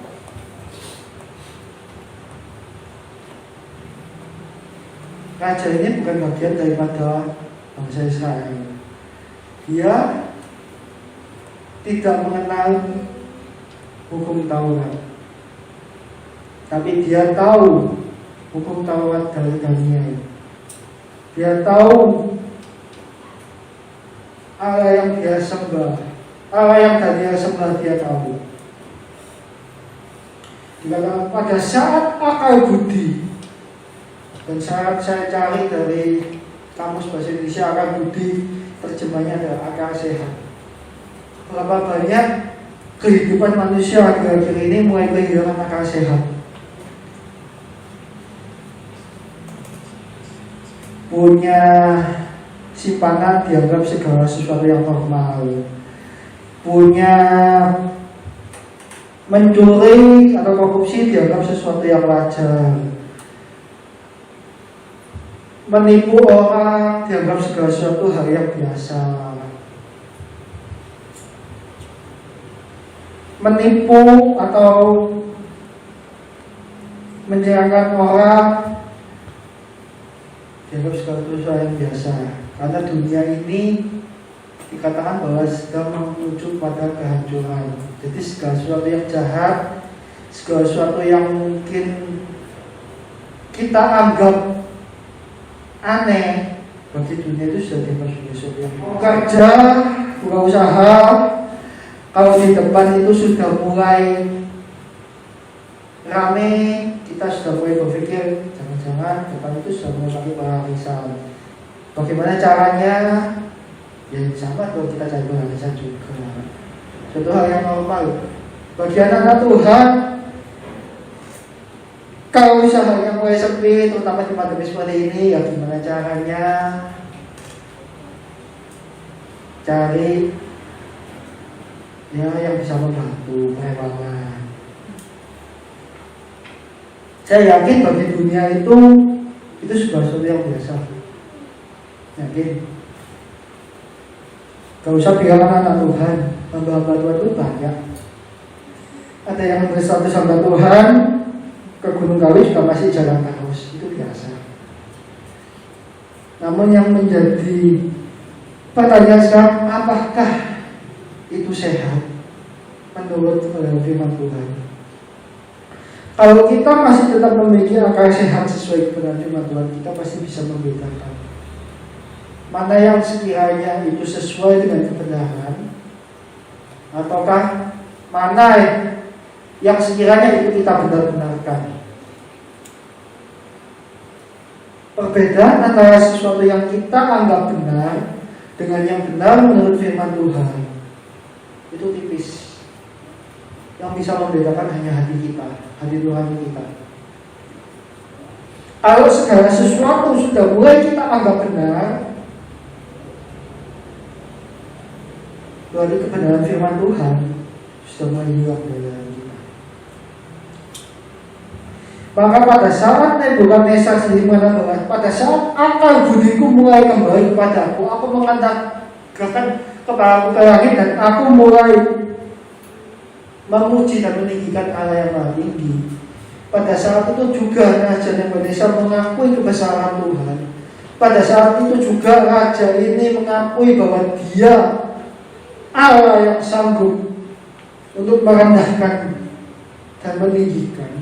Raja ini bukan bagian daripada bangsa Israel. Dia tidak mengenal hukum Taurat, tapi dia tahu hukum Taurat dari Daniel. Dia tahu Allah yang dia sembah, Allah yang Daniel sembah dia tahu. Dikatakan pada saat akal budi, dan saat saya cari dari kamus bahasa Indonesia akal budi, terjemahnya adalah akal sehat. Berapa banyak kehidupan manusia akhir-akhir ini mulai kehilangan akal sehat. Punya simpanan dianggap segala sesuatu yang normal, punya mencuri atau korupsi dianggap sesuatu yang wajar, menipu orang dianggap segala sesuatu hal yang biasa, menipu atau menjarakan orang dianggap segala sesuatu yang biasa. Karena dunia ini dikatakan bahwa sedang menuju pada kehancuran. Jadi segala sesuatu yang jahat, segala sesuatu yang mungkin kita anggap aneh, bagi dunia itu sudah dimasuki sesuatu yang kerja, buka usaha. Kalau di depan itu sudah mulai rame, kita sudah mulai berpikir jangan-jangan depan itu sudah mulai pakai barisan. Bagaimana caranya? Ya sama kalau kita cari barisan juga. Suatu hal yang normal. Bagi anak-anak Tuhan, kalau usahanya mulai sepi, terutama di pandemi seperti ini, ya gimana caranya cari ya yang bisa membantu perewangan. Saya yakin bagi dunia itu sesuatu yang biasa. Yakin. Gak usah bilang anak Tuhan, hamba-hamba Tuhan itu banyak. Ada yang berstatus hamba Tuhan ke Gunung Kawi juga masih jalan terus, itu biasa. Namun yang menjadi pertanyaan sekarang, apakah itu sehat menurut firman Tuhan? Kalau kita masih tetap memiliki akal sehat sesuai kebenaran firman Tuhan, kita pasti bisa membedakan mana yang sekiranya itu sesuai dengan kebenaran, ataukah mana yang sekiranya itu kita benar-benarkan. Perbedaan antara sesuatu yang kita anggap benar dengan yang benar menurut firman Tuhan itu tipis. Yang bisa membedakan hanya hati kita, hati Tuhan kita. Kalau segala sesuatu sudah mulai kita anggap benar, berarti kebenaran firman Tuhan sudah mulai hilang dari dalam kita. Maka pada saat Nebukadnezar sendiri mengatakan, pada saat akal budiku mulai kembali kepadaku, aku mengandalkan kepalaku ke langit dan aku mulai memuji dan meninggikan Allah yang Maha Tinggi. Pada saat itu juga Raja Nebukadnezar mengakui kebesaran Tuhan. Pada saat itu juga Raja ini mengakui bahwa dia Allah yang sanggup untuk merendahkan dan meninggikan.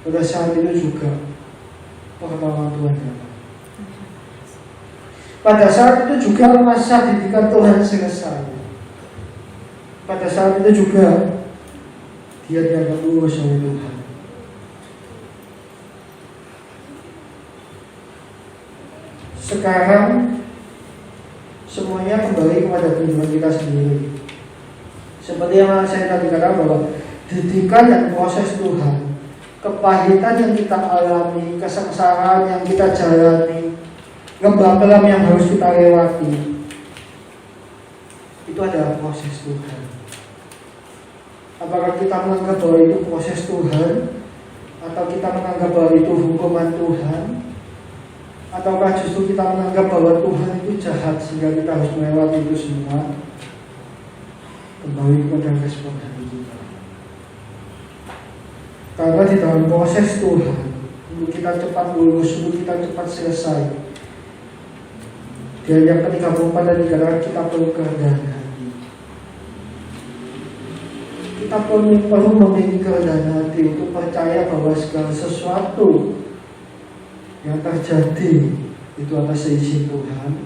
Pada saat itu juga pertolongan Tuhan datang. Pada saat itu juga masa didikan Tuhan selesai. Pada saat itu juga dia dianggap lulus oleh Tuhan. Sekarang semuanya kembali kepada tujuan kita sendiri. Seperti yang saya tadi katakan bahwa didikan dan proses Tuhan, kepahitan yang kita alami, kesengsaraan yang kita jalani, lembah kelam yang harus kita lewati, itu adalah proses Tuhan. Apakah kita menganggap bahwa itu proses Tuhan, atau kita menganggap bahwa itu hukuman Tuhan, ataukah justru kita menganggap bahwa Tuhan itu jahat sehingga kita harus melewati itu semua? Kembali kepada respon hati kita. Karena di dalam proses Tuhan, untuk kita cepat lulus, untuk kita cepat selesai, di ayat ke-34 dan dikatakan kita perlu kerendahan hati. Kita perlu memiliki kerendahan hati untuk percaya bahwa segala sesuatu yang terjadi itu atas seizin Tuhan,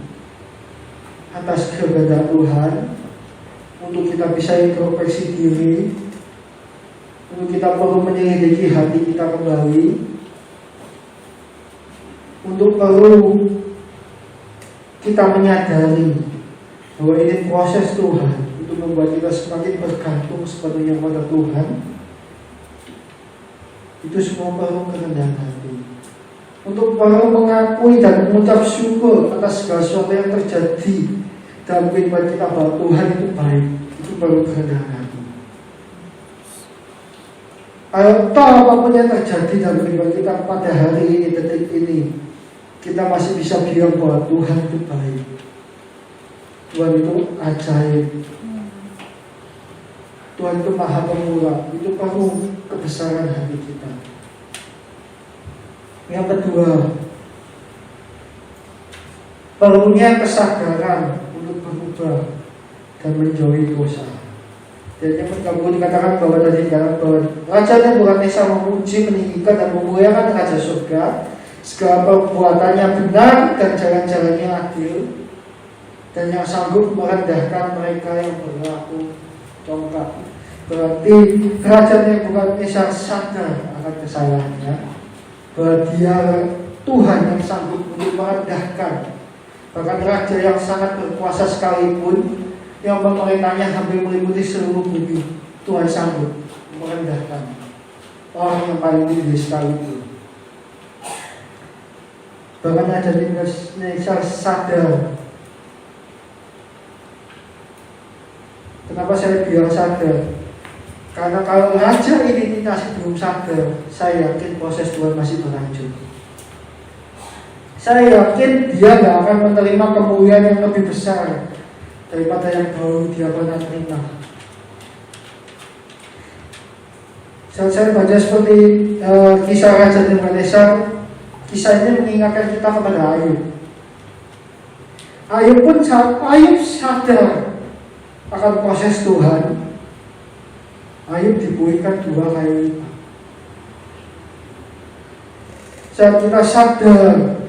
atas kehendak Tuhan, untuk kita bisa introspeksi diri, Untuk kita perlu menyelidiki hati kita kembali, untuk perlu kita menyadari bahwa ini proses Tuhan untuk membuat kita semakin bergantung sepenuhnya pada Tuhan. Itu semua perlu kerendahan hati. Untuk perlu mengakui dan mengucap syukur atas segala sesuatu yang terjadi dalam kehidupan kita bahwa Tuhan itu baik. Itu perlu kerendahan hati. Kalau toh apapun yang terjadi dalam kehidupan kita pada hari ini, detik ini, kita masih bisa bilang bahwa Tuhan itu baik. Tuhan itu ajaib. Tuhan itu maha pemurah. Itu perlu kebesaran hati kita. Yang kedua, perlunya kesadaran untuk berubah dan menjauhi dosa. Dan yang kedua dikatakan bahwa tadi bahwa Raja Nebukadnezar memuji, meninggikan dan memuliakan Raja Surga, segala perbuatannya benar dan jalan-jalannya adil, dan yang sanggup merendahkan mereka yang berlaku congkak. Berarti Raja Nebukadnezar sadar akan kesalahannya, bahwa dia Tuhan yang sanggup untuk merendahkan. Bahkan raja yang sangat berkuasa sekalipun, yang pemerintahnya hampir meliputi seluruh bumi, Tuhan sanggup merendahkan orang yang paling tinggi sekalipun. Bahkan Raja Nebukadnezar sadar. Kenapa saya bilang sadar? Karena kalau raja ini masih belum sadar, saya yakin proses Tuhan masih berlanjut. Saya yakin dia gak akan menerima kemuliaan yang lebih besar daripada yang baru dia pernah terima. Saat saya baca seperti kisah Raja Nebukadnezar, kisah ini mengingatkan kita kepada Ayub. Ayub sadar akan proses Tuhan. Ayub diberikan 2 kali lipat. Saat kita sadar,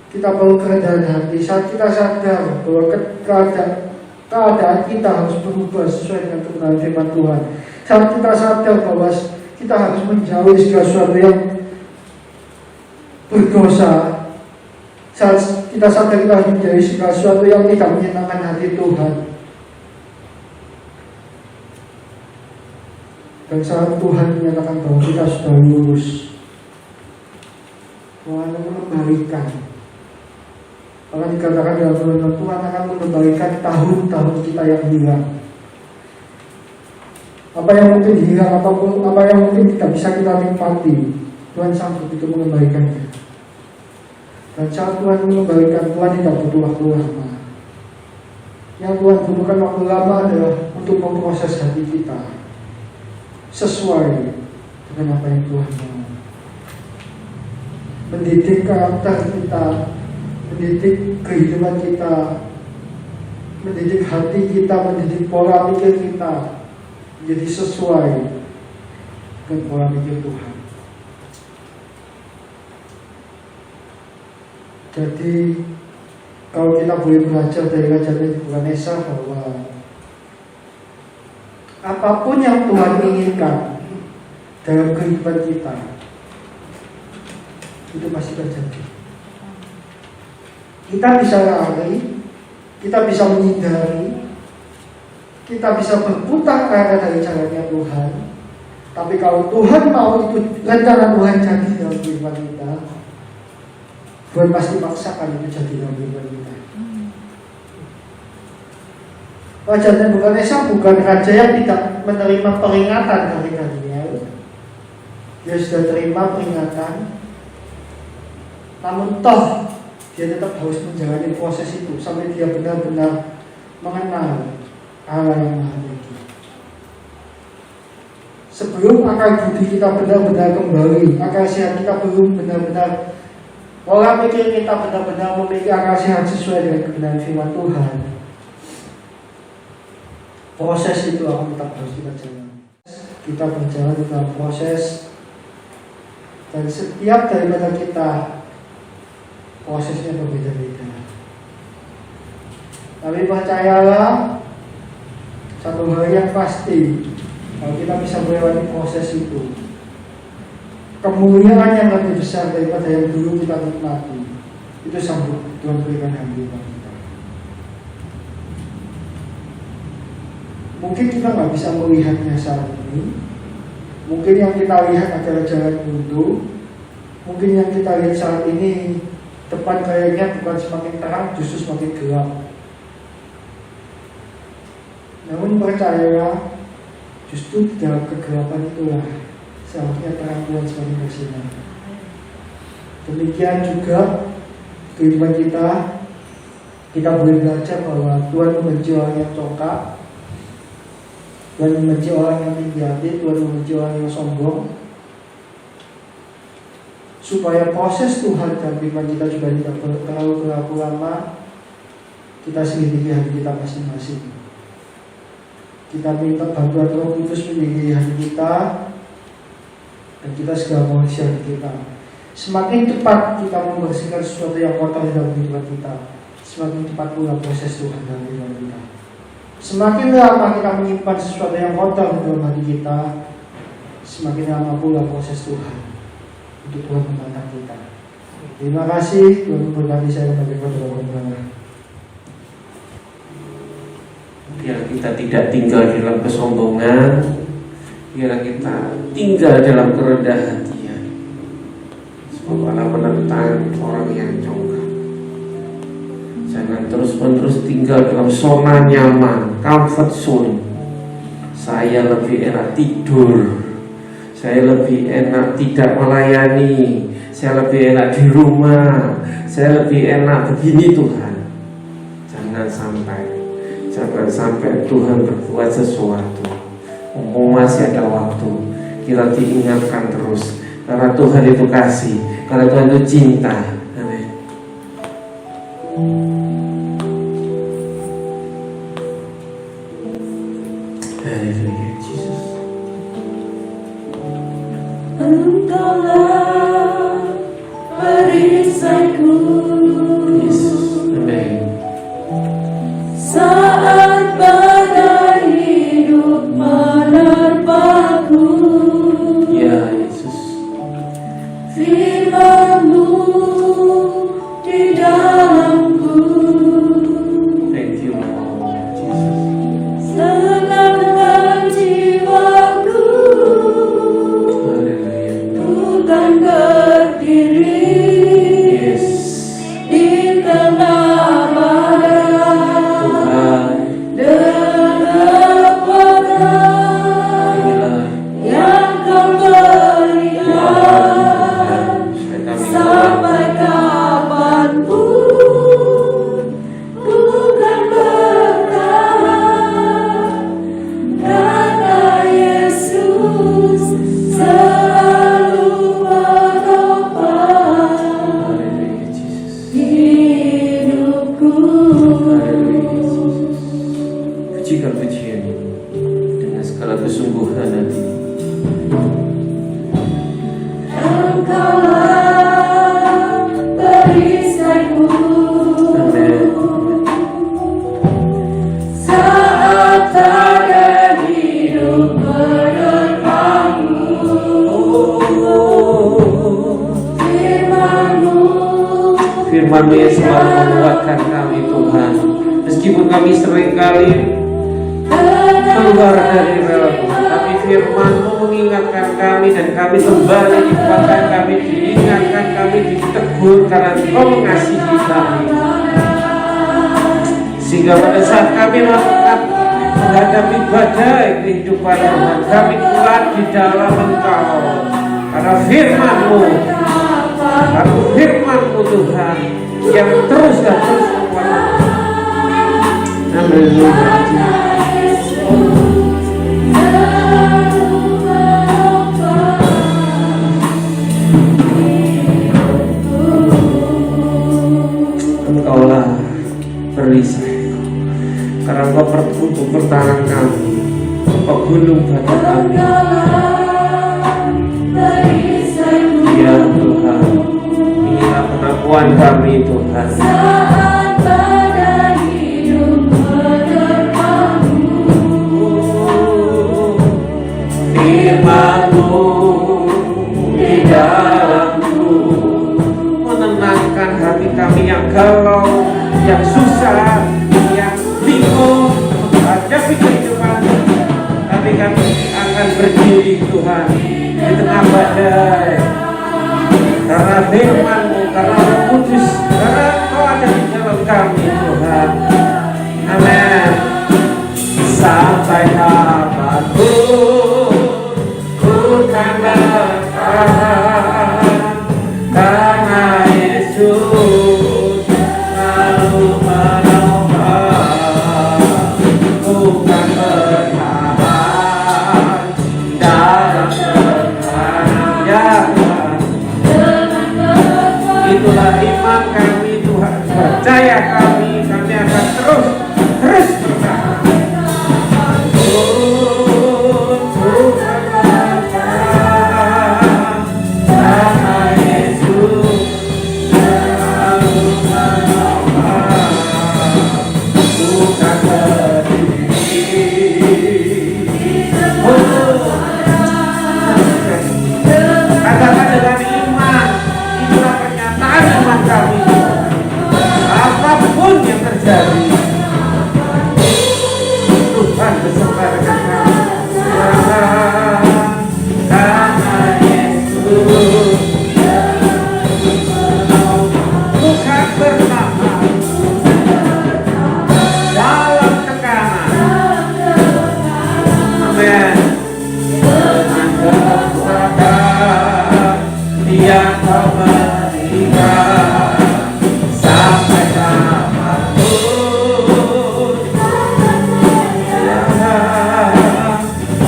kita perlu kerendahan hati. Saat kita sadar bahwa keadaan kita harus berubah sesuai dengan kebenaran firman Tuhan. Saat kita sadar bahwa kita harus menjauhi segala sesuatu yang berdosa. Saat kita sadar kita harus menjauhi segala sesuatu yang tidak menyenangkan hati Tuhan. Dan saat Tuhan menyatakan bahwa kita sudah lulus, Tuhan akan mengembalikan. Bahkan dikatakan dalam firman Tuhan akan mengembalikan tahun-tahun kita yang hilang. Apa yang mungkin hilang, apa yang mungkin tidak bisa kita nikmati, Tuhan sanggup itu mengembalikannya. Dan saat Tuhan mengembalikan, Tuhan tidak butuh waktu lama. Yang Tuhan butuhkan waktu lama adalah untuk memproses hati kita sesuai dengan apa yang Tuhan mau. Mendidik karakter kita, mendidik kehidupan kita, mendidik hati kita, mendidik pola pikir kita menjadi sesuai dengan pola pikir Tuhan. Jadi kalau kita boleh belajar dari Raja Nebukadnezar bahwa apapun yang Tuhan inginkan dalam kehidupan kita itu pasti terjadi. Kita bisa lari, kita bisa menghindari, kita bisa berputar arah dari caranya Tuhan. Tapi kalau Tuhan mau itu rencana Tuhan jadi dalam kehidupan kita, Tuhan pasti paksakan itu jadi dalam kehidupan kita. Raja Nebukadnezar bukan raja yang tidak menerima peringatan dari Daniel. Dia sudah terima peringatan, namun toh dia tetap harus menjalani proses itu sampai dia benar-benar mengenal Allah yang Maha Tinggi. Sebelum akal budi kita benar-benar kembali, akal sehat kita belum benar-benar, pola pikir kita benar-benar memiliki akal sehat sesuai dengan kebenaran firman Tuhan, proses itu akan tetap harus kita jalani. Kita berjalan dalam proses, dan setiap daripada kita prosesnya berbeda-beda. Tapi percayalah satu hal yang pasti, Kalau kita bisa melewati proses itu, kemuliaan yang lebih besar daripada yang dulu kita nikmati, itu sambut Tuhan berikan hari kita. Mungkin kita nggak bisa melihatnya saat ini. Mungkin yang kita lihat adalah jalan buntu. Mungkin yang kita lihat saat ini depan kayaknya bukan semakin terang, justru semakin gelap. Namun percayalah, justru di dalam kegelapan itulah seharusnya terang Tuhan semakin bersinar. Demikian juga kehidupan kita boleh belajar bahwa Tuhan membenci orang yang congkak, Tuhan membenci orang yang tinggi hati, Tuhan membenci orang yang sombong. Supaya proses Tuhan dalam kehidupan kita juga tidak terlalu lama, kita selidiki hati kita masing-masing. Kita minta bantuan Roh Kudus menjadi hati kita, dan kita segera mengisi hati kita. Semakin cepat kita membersihkan sesuatu yang kotor dalam kehidupan kita, semakin cepat pula proses Tuhan dalam kehidupan kita. Semakin lama kita menyimpan sesuatu yang kotor dalam hati kita, semakin lama pula proses Tuhan untuk Tuhan memandang kita. Terima kasih Tuhan memberkati saya dan bagaimana. Biar kita tidak tinggal dalam kesombongan, biar kita tinggal dalam kerendahan hatian. Sebab Allah menentang orang yang congkak. Jangan terus-menerus tinggal dalam zona nyaman, comfort zone. Saya lebih enak tidur, saya lebih enak tidak melayani, saya lebih enak di rumah, saya lebih enak begini Tuhan. Jangan sampai Tuhan berbuat sesuatu. Masih ada waktu, kita diingatkan terus. Karena Tuhan itu kasih, karena Tuhan itu cinta. Amin. Haleluya, Yesus. Engkaulah perisaiku. Yesus. Amin. Saat badai hidup menerpaku, Ya Yesus. firman-Mu di dalamku, Thank you Lord Jesus. senangkan jiwaku, Haleluya. bukan berdiri Yes. di tengah badai. Dengan pada yang Kau berikan, sampai kapanpun bukan bertahan, karena Yesus selalu menopang hidupku. Pujikan pujian dengan segala kesungguhan hati. Engkaulah perisaiku. Amin. Saat ada hidup menerpaku, firman-Mu Firman-Mu yang selalu menguatkan kami Tuhan. Meskipun kami seringkali keluar dari relmu, tapi firman-Mu mengingatkan kami dan kami kembali dikuatkan, kami diingatkan, kami ditegur karena Engkau mengasihi kami. Sehingga pada saat kami menghadapi badai kehidupan Tuhan, kami kuat di dalam Engkau. Karena firman-Mu, Tuhan yang terus dan terus menguatkan. Haleluya. Engkaulah perisai, karena Engkau untuk pertahanan kami, Engkau gunung batu kami. Ya Tuhan, inilah pengakuan kami Tuhan. saat badai hidup menerpaku, karena firman-Mu, karena Roh Kudus, karena Engkau ada di dalam kami Tuhan. Amin. Sampai kapanpun ku kan bertahan, karena Yesus selalu menolong. Ku kan bertahan dalam Tuhan. Ya Tuhan, itulah iman kami Tuhan. Percaya kami akan terus bertahan. Apapun yang terjadi, Tuhan beserta dengan kami. Karena Yesus bukan bertahan dalam tekanan. Amin. Dengan kekuatan yang Kau berikan sampai kapanpun.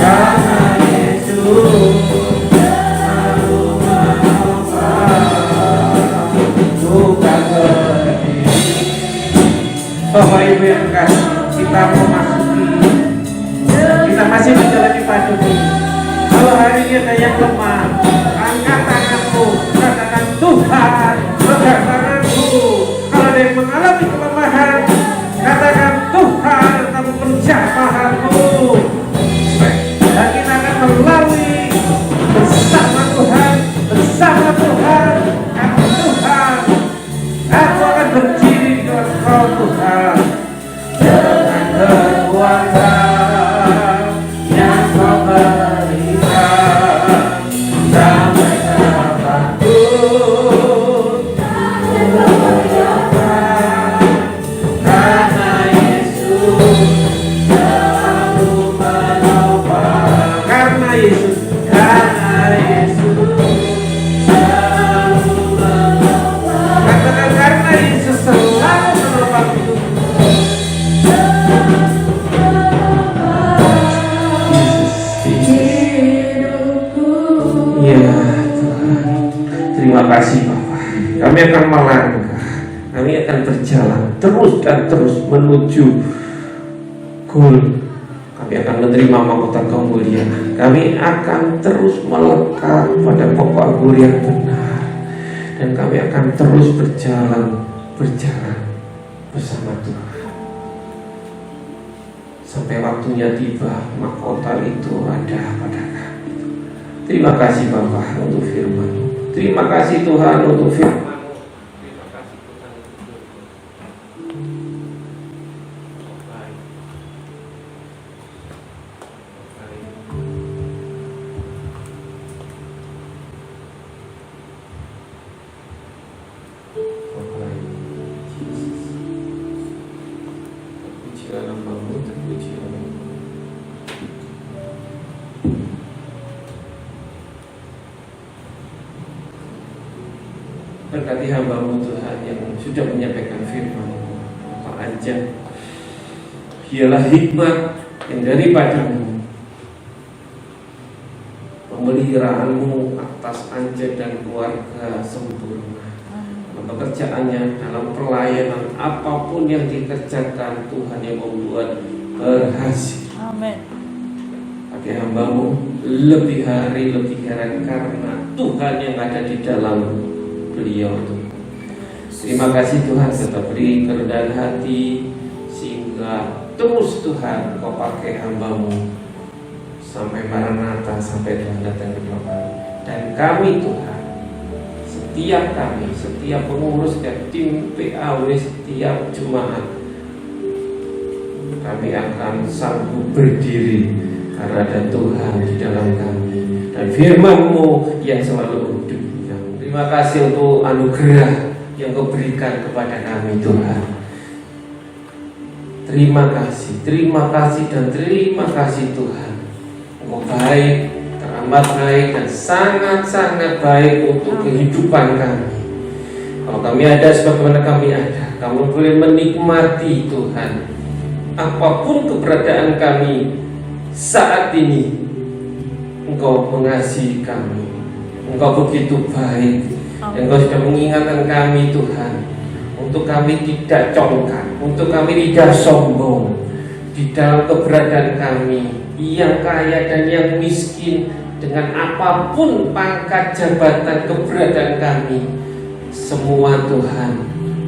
Karena Yesus selalu menolong, bukan berdiri. Bapak Ibu yang kasih, kita memasuki, kita masih menjalani pandemi. Kalau hari ini ada yang lemah, angkat tanganmu, katakan Tuhan, pegang tanganku. Kalau ada yang mengalami kelemahan, katakan Tuhan, kamu penjamahanmu. Dan kita akan melalui bersama Tuhan, kata Tuhan, aku akan berdiri di dalam Kau Tuhan, dengan kekuatan yang Kau berikan sampai kapanpun. Karena Yesus selalu menolong. Karena Yesus selalu menolong. Katakan karena Yesus selalu menolong hidupku. Ya Tuhan, terima kasih Bapak. Kami akan melangkah, kami akan berjalan terus dan terus menuju goal. Kami akan menerima mahkota kemuliaan. Kami akan terus melekat pada pokok anggur yang benar, dan kami akan terus berjalan bersama Tuhan sampai waktunya tiba mahkota itu ada pada kami. Terima kasih Bapak untuk firman-Mu. Terima kasih Tuhan untuk firman-Mu. Terima kasih Tuhan untuk terpujilah nama-Mu, terpujilah nama-Mu. Berkati hamba-Mu Tuhan yang sudah menyampaikan firman-Mu, Pak Anja. Ialah hikmat yang daripada-Mu, pemeliharaanmu atas Anja dan keluarga sempurna. Dalam pekerjaannya, dalam pelayanan, apapun yang dikerjakan, Tuhan yang membuat berhasil. Amin. Bagi hamba-Mu lebih hari lebih heran karena Tuhan yang ada di dalam beliau itu. Terima kasih Tuhan, tetap beri kerendahan hati sehingga terus Tuhan Kau pakai hamba-Mu sampai Maranatha, sampai Tuhan datang kedua kali. Dan kami Tuhan, setiap pengurus, setiap tim PAW, setiap jemaat, kami akan sanggup berdiri karena ada Tuhan di dalam kami. dan firman-Mu yang selalu hidup. Terima kasih untuk anugerah yang Kau berikan kepada kami Tuhan. Terima kasih dan terima kasih Tuhan. Engkau baik, teramat baik dan sangat-sangat baik untuk kehidupan kami. Kalau kami ada sebagaimana kami ada, kami boleh menikmati Tuhan apapun keberadaan kami saat ini. Engkau mengasihi kami, Engkau begitu baik, Engkau sudah mengingatkan kami Tuhan, untuk kami tidak congkak, untuk kami tidak sombong di dalam keberadaan kami, yang kaya dan yang miskin, dengan apapun pangkat jabatan keberadaan kami, semua Tuhan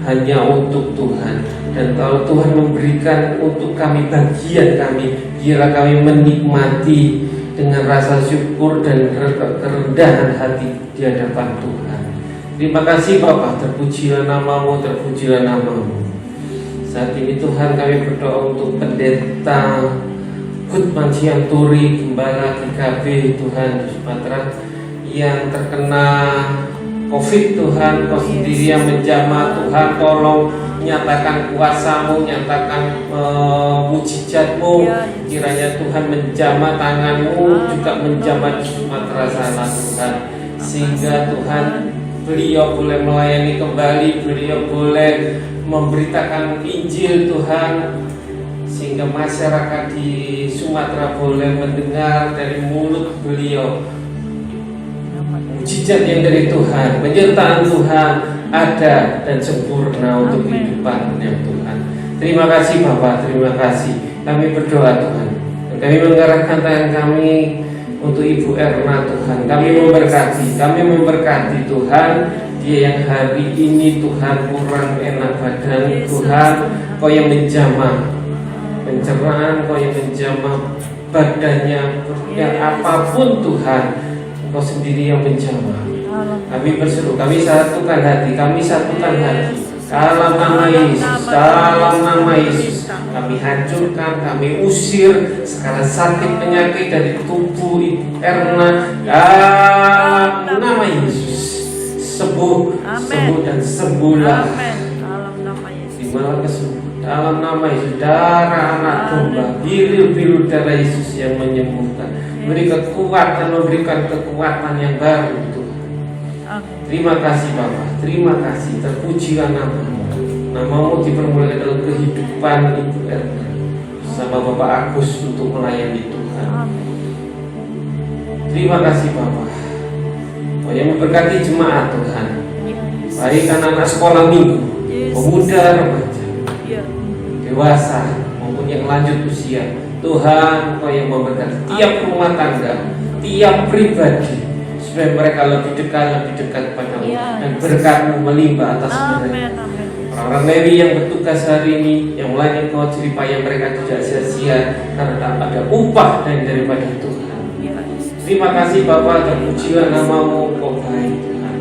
hanya untuk Tuhan. Dan kalau Tuhan memberikan untuk kami bagian kami, biarlah kami menikmati dengan rasa syukur dan kerendahan hati di hadapan Tuhan. Terima kasih Bapa, terpujilah nama-Mu, terpujilah nama-Mu. Saat ini Tuhan kami berdoa untuk pendeta Gutman Sianturi, Gembala GKB Tuhan di Sumatera, yang terkena COVID Tuhan. Kau sendiri yang menjamah Tuhan, tolong nyatakan kuasa-Mu, nyatakan mujizat-Mu. Kiranya Tuhan menjamah tangan-Mu, juga menjamah di Sumatera sana Tuhan, sehingga Tuhan beliau boleh melayani kembali, beliau boleh memberitakan Injil Tuhan, sehingga masyarakat di Sumatera boleh mendengar dari mulut beliau mujizat yang dari Tuhan, penyertaan Tuhan ada dan sempurna untuk kehidupannya Tuhan. Terima kasih Bapak, terima kasih. Kami berdoa Tuhan, dan kami mengarahkan tangan kami untuk Ibu Erna Tuhan. Kami memberkati Tuhan, dia yang hari ini Tuhan kurang enak badan Tuhan, Kau yang menjamah pencerahan, Kau yang menjamah badannya, yang apapun Tuhan, Kau sendiri yang menjamah. Kami berseru, kami satukan hati. Dalam nama Yesus, kami hancurkan, kami usir segala sakit penyakit dari tubuh Ibu Erna. Dalam nama Yesus, sembuh dan sembuhlah. Terimalah kesembuhan dalam nama Yesus. Darah anak domba, biru darah Yesus yang menyembuhkan, beri kekuatan, memberikan kekuatan yang baru Tuhan. Terima kasih Bapa, terima kasih, terpujilah nama-Mu dipermuliakan dalam kehidupan Ibu Erna sama Bapak Agus untuk melayani Tuhan. Terima kasih Bapa, Kau yang memberkati jemaat Tuhan, baik anak-anak sekolah minggu, pemuda, remaja, dewasa maupun yang lanjut usia. Tuhan, Kau yang memberkati tiap rumah tangga, tiap pribadi, supaya mereka lebih dekat kepada-Mu, dan berkat-Mu melimpah atas mereka. Orang-orang Lewi yang bertugas hari ini, yang melayani Kau, jeripaya mereka tidak sia-sia, karena ada upah daripada Tuhan. Terima kasih Bapak, terpujilah nama-Mu, Kau baik Tuhan.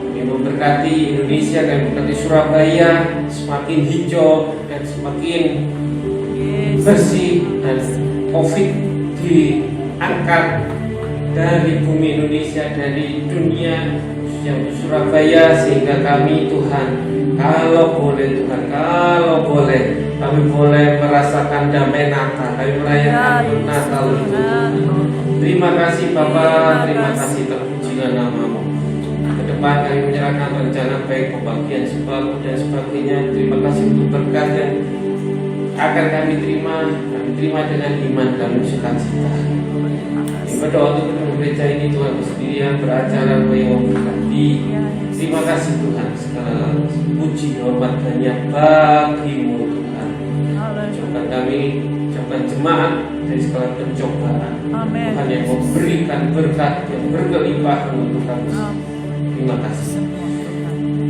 Kami memberkati Indonesia, kami memberkati Surabaya semakin hijau dan semakin bersih, dan COVID diangkat dari bumi Indonesia, dari dunia yang di Surabaya, sehingga kami Tuhan, kalau boleh kami boleh merasakan damai Natal, kami merayakan Natal itu. Terima kasih Bapak, terima kasih, terpujilah nama-Mu. Ke depan kami menyerahkan rencana baik pembagian sembako dan sebagainya. Terima kasih untuk berkat yang akan kami terima dengan iman dan sukacita. Berdoa untuk kedua gereja ini Tuhan sendirian beracara Kau yang memberkati. Terima kasih Tuhan, segala puji hormat hanya bagi-Mu Tuhan. Jauhkan kami, jauhkan jemaat dari segala pencobaan. Tuhan yang memberikan berkat yang berkelimpahan untuk kami. Terima kasih.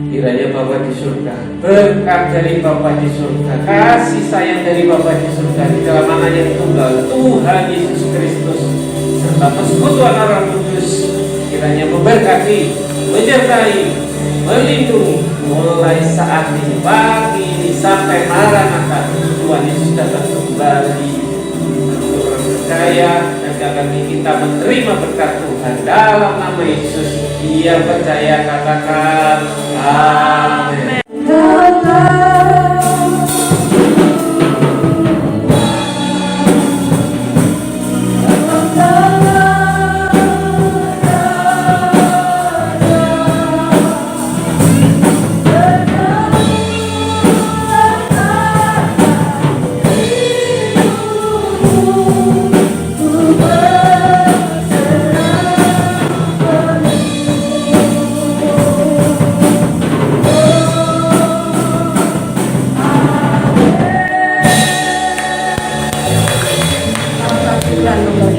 Kiranya Bapa di surga, berkat dari Bapa di surga, kasih sayang dari Bapa di surga, di dalam Anaknya tunggal Tuhan Yesus Kristus, serta persekutuan Roh Kudus, kiranya memberkati, menyertai, melindungi mulai saat ini, pagi ini sampai Maranatha Tuhan Yesus datang kembali. Untuk orang percaya dan sekali lagi kita menerima berkat Tuhan dalam nama Yesus. Yang percaya katakan amin. Bulan nomor